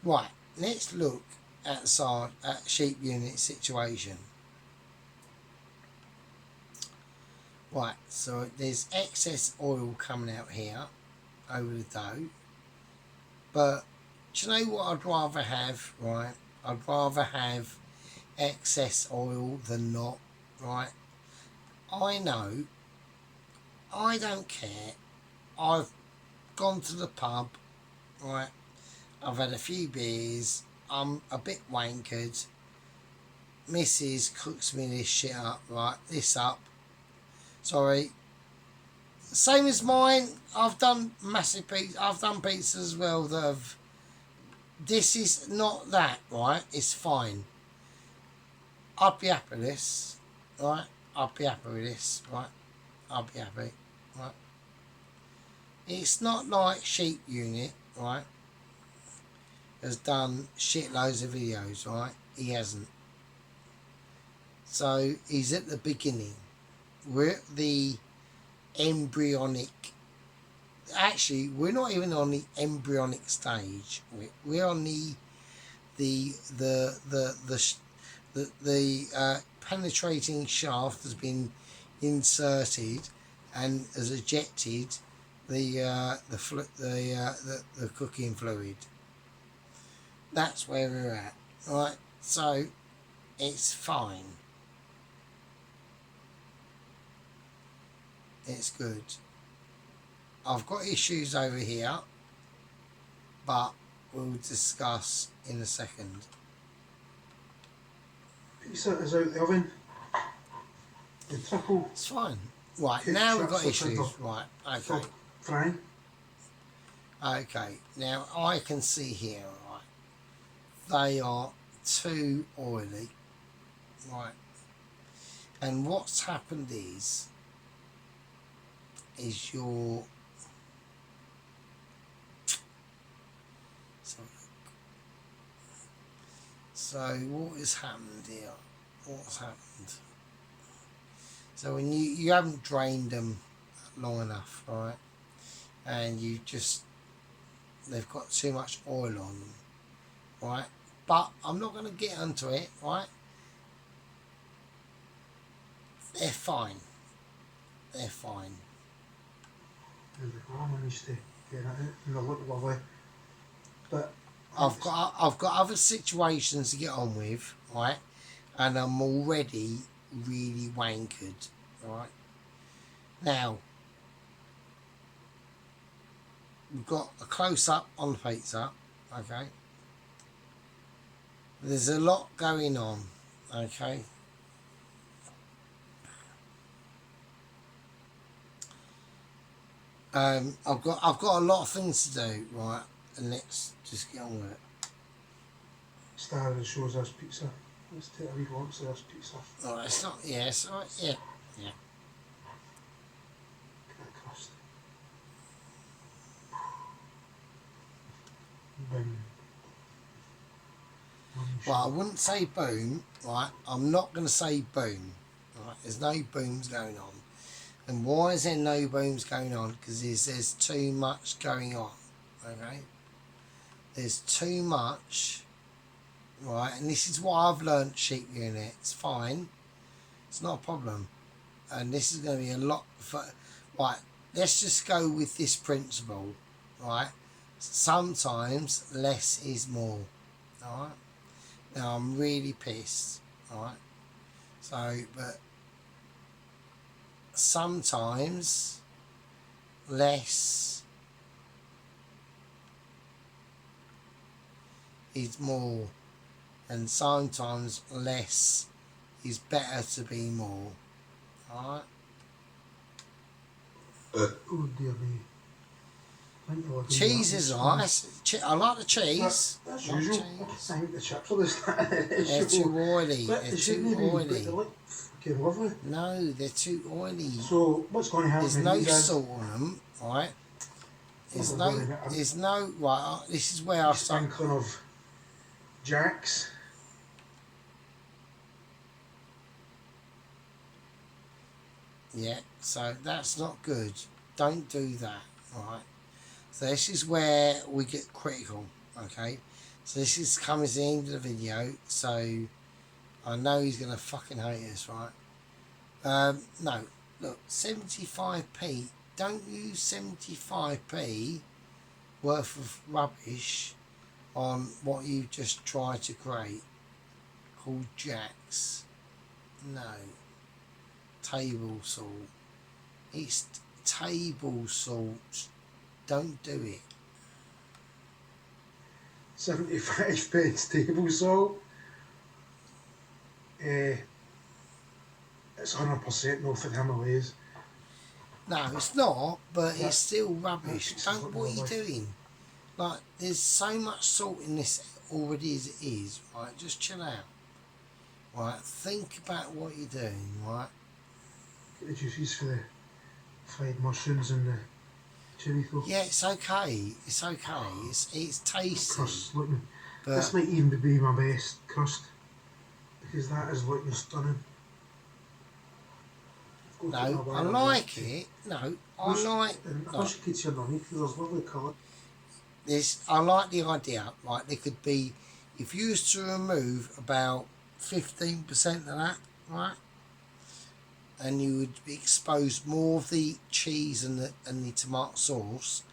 S1: Right, let's look at the sheep unit situation. Right, so there's excess oil coming out here over the dough. But do you know what I'd rather have, right? I'd rather have excess oil than not, right? I know, I don't care. I've gone to the pub, right? I've had a few beers. I'm a bit wankered. Mrs. cooks me this shit up, right? This up. Sorry. Same as mine. I've done massive pizza. I've done pizzas as well that have this is not that, right? It's fine. I'd be happy with this, right? I'd be happy with this, right? I'd be happy, right? It's not like Sheep Unit, right? Has done shitloads of videos, right? He hasn't. So he's at the beginning. We're at the embryonic. Actually, we're not even on the embryonic stage. We're on the penetrating shaft has been inserted and has ejected the cooking fluid. That's where we're at, right? So it's fine. It's good. I've got issues over here, but we'll discuss in a second.
S2: Pizza is out the oven. The triple
S1: It's fine. Right,
S2: cooked
S1: now we've got
S2: chips are
S1: issues. Right, okay.
S2: for frying.
S1: Okay, now I can see here, right, they are too oily, right, and what's happened is your, so what has happened here, what's happened, so when you haven't drained them long enough, right, and they've got too much oil on them, right, but I'm not going to get onto it, right, they're fine. They're fine.
S2: There we go, I managed to get it out and they look lovely. But
S1: I've got other situations to get on with, right? And I'm already really wankered, right? Now we've got a close up on the pizza, okay? There's a lot going on, okay? I've got a lot of things to do, right? And let's just get on with it.
S2: star of the show's this pizza. Let's take a wee glimpse of this pizza.
S1: Oh, it's not. Yeah, it's all right. Yeah, yeah.
S2: That crust. Boom.
S1: Well, I wouldn't say boom, right? I'm not going to say boom, right? There's no booms going on. And why is there no booms going on? Because there's too much going on, okay? There's too much, right? And this is what I've learnt, Sheep Unit. It's fine. It's not a problem. And this is going to be a lot for... Right, let's just go with this principle, right? Sometimes less is more, all right? Now, I'm really pissed, all right? So, but sometimes less is more, and sometimes less is better to be more, all right?
S2: Oh dear me.
S1: Cheese is nice. I like the cheese.
S2: That's
S1: Like
S2: usual.
S1: cheese.
S2: I think the chips are the standard.
S1: They're too oily.
S2: But
S1: They're
S2: they shouldn't
S1: too
S2: be, but
S1: oily.
S2: they look fucking lovely.
S1: No, they're too oily.
S2: So what's going to happen?
S1: There's no salt on them, right? There's no, right, this is where I start.
S2: Sprinkling of Jacks.
S1: Yeah, so that's not good. Don't do that, right? So this is where we get critical, okay? So this is coming to the end of the video, so I know he's going to fucking hate us, right? No, look, 75p, don't use 75p worth of rubbish on what you just tried to create called Jacks. No. Table salt. It's table salt. Don't do it.
S2: 75 pence table salt. It's 100% no for the Himalayas.
S1: No, it's not, but it's still rubbish. Don't, what are you doing? Like, there's so much salt in this already as it is, right? Just chill out. Right, think about what you're doing, right?
S2: Get the juices for the fried mushrooms and the chorizo.
S1: Yeah, it's okay. It's okay. It's tasty.
S2: Crust looking. This
S1: But
S2: might even be my best crust because that is looking stunning. I've got to
S1: no,
S2: put my
S1: I
S2: wire
S1: like
S2: on
S1: it. No, I
S2: Wish,
S1: like.
S2: and I
S1: Look,
S2: wish you could see underneath because there's lovely colour.
S1: this. I like the idea. Right, there could be, if you was to remove about 15% of that, right, and you would expose more of the cheese and the tomato sauce.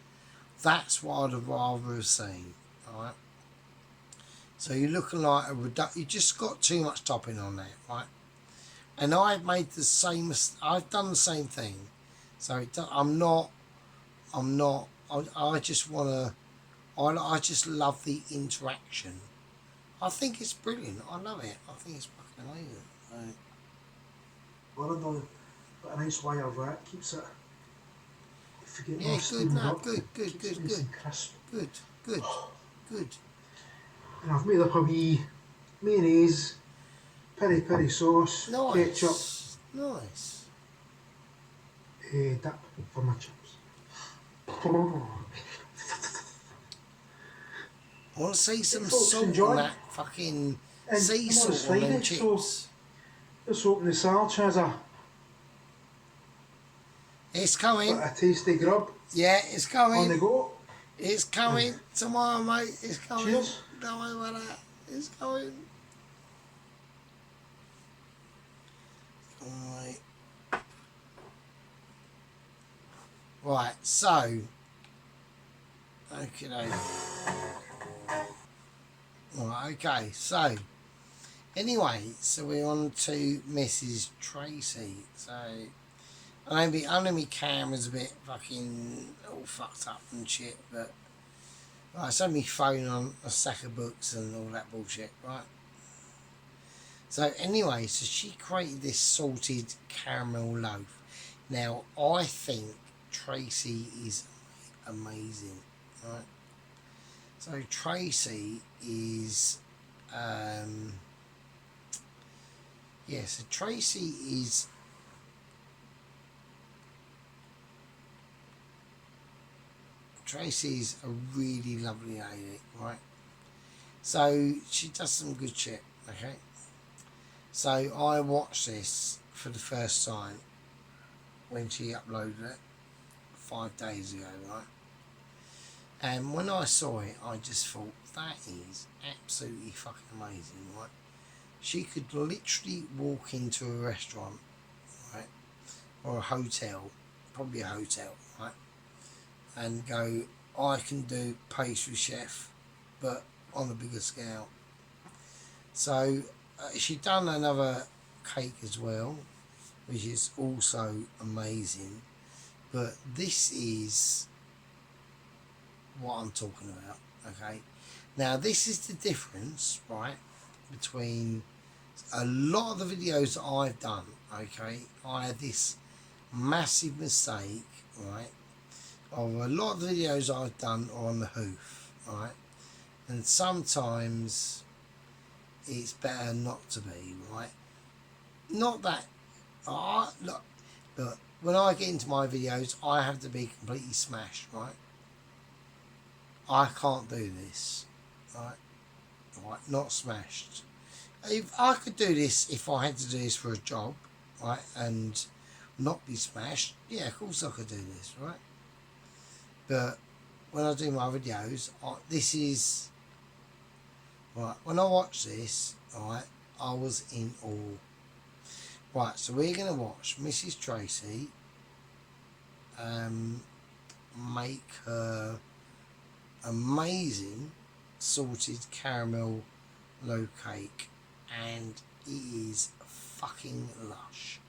S1: That's what I'd have rather have seen. Right. So you're looking like you just got too much topping on there, right? And I've made the same. I've done the same thing. So I'm not. I just want to. I just love the interaction. I think it's brilliant. I love it. I think it's fucking amazing. Right.
S2: But a nice wire wrap keeps it. If you get
S1: Yeah,
S2: more
S1: good.
S2: steamed
S1: No,
S2: up,
S1: good.
S2: keeps it nice and crisp.
S1: Good.
S2: And I've made up a wee mayonnaise, peri sauce, ketchup,
S1: Nice.
S2: dip for my chips.
S1: I want to see some
S2: Folks,
S1: salt
S2: enjoy.
S1: on that fucking
S2: And
S1: sea
S2: tomorrow's
S1: salt on them
S2: Friday,
S1: chips.
S2: so let's open the Sargents as a
S1: It's
S2: bit
S1: coming.
S2: of tasty grub
S1: Yeah, it's coming.
S2: on the go.
S1: It's coming tomorrow, mate. It's coming.
S2: Cheers.
S1: Don't worry about that. It's coming. Alright. Right, so. Okay. Right, okay, so. Anyway, so we're on to Mrs. Tracy. So. I know my camera's a bit fucking all fucked up and shit, but. Right, it's only phone on a stack of books and all that bullshit, right? So anyway, so she created this salted caramel loaf. Now, I think Tracy is amazing, right? So Tracy is, so Tracy is Tracy's a really lovely lady, right? So she does some good shit, okay? So I watched this for the first time when she uploaded it 5 days ago, right? And when I saw it, I just thought, that is absolutely fucking amazing, right? She could literally walk into a restaurant, right? Or a hotel, probably a hotel, right? And go, I can do pastry chef, but on a bigger scale. So she done another cake as well, which is also amazing. But this is what I'm talking about, okay? Now, this is the difference, right, between a lot of the videos that I've done, okay? I had this massive mistake, right, of a lot of the videos I've done are on the hoof, right? And sometimes it's better not to be, right? Not that, look, when I get into my videos, I have to be completely smashed, right? I can't do this, right? Right, not smashed. If I could do this, if I had to do this for a job, right, and not be smashed, yeah, of course I could do this, right? But when I do my videos, this is, right, when I watch this, right, I was in awe. Right, so we're going to watch Mrs. Tracy make her amazing salted caramel loaf cake, and it is fucking lush.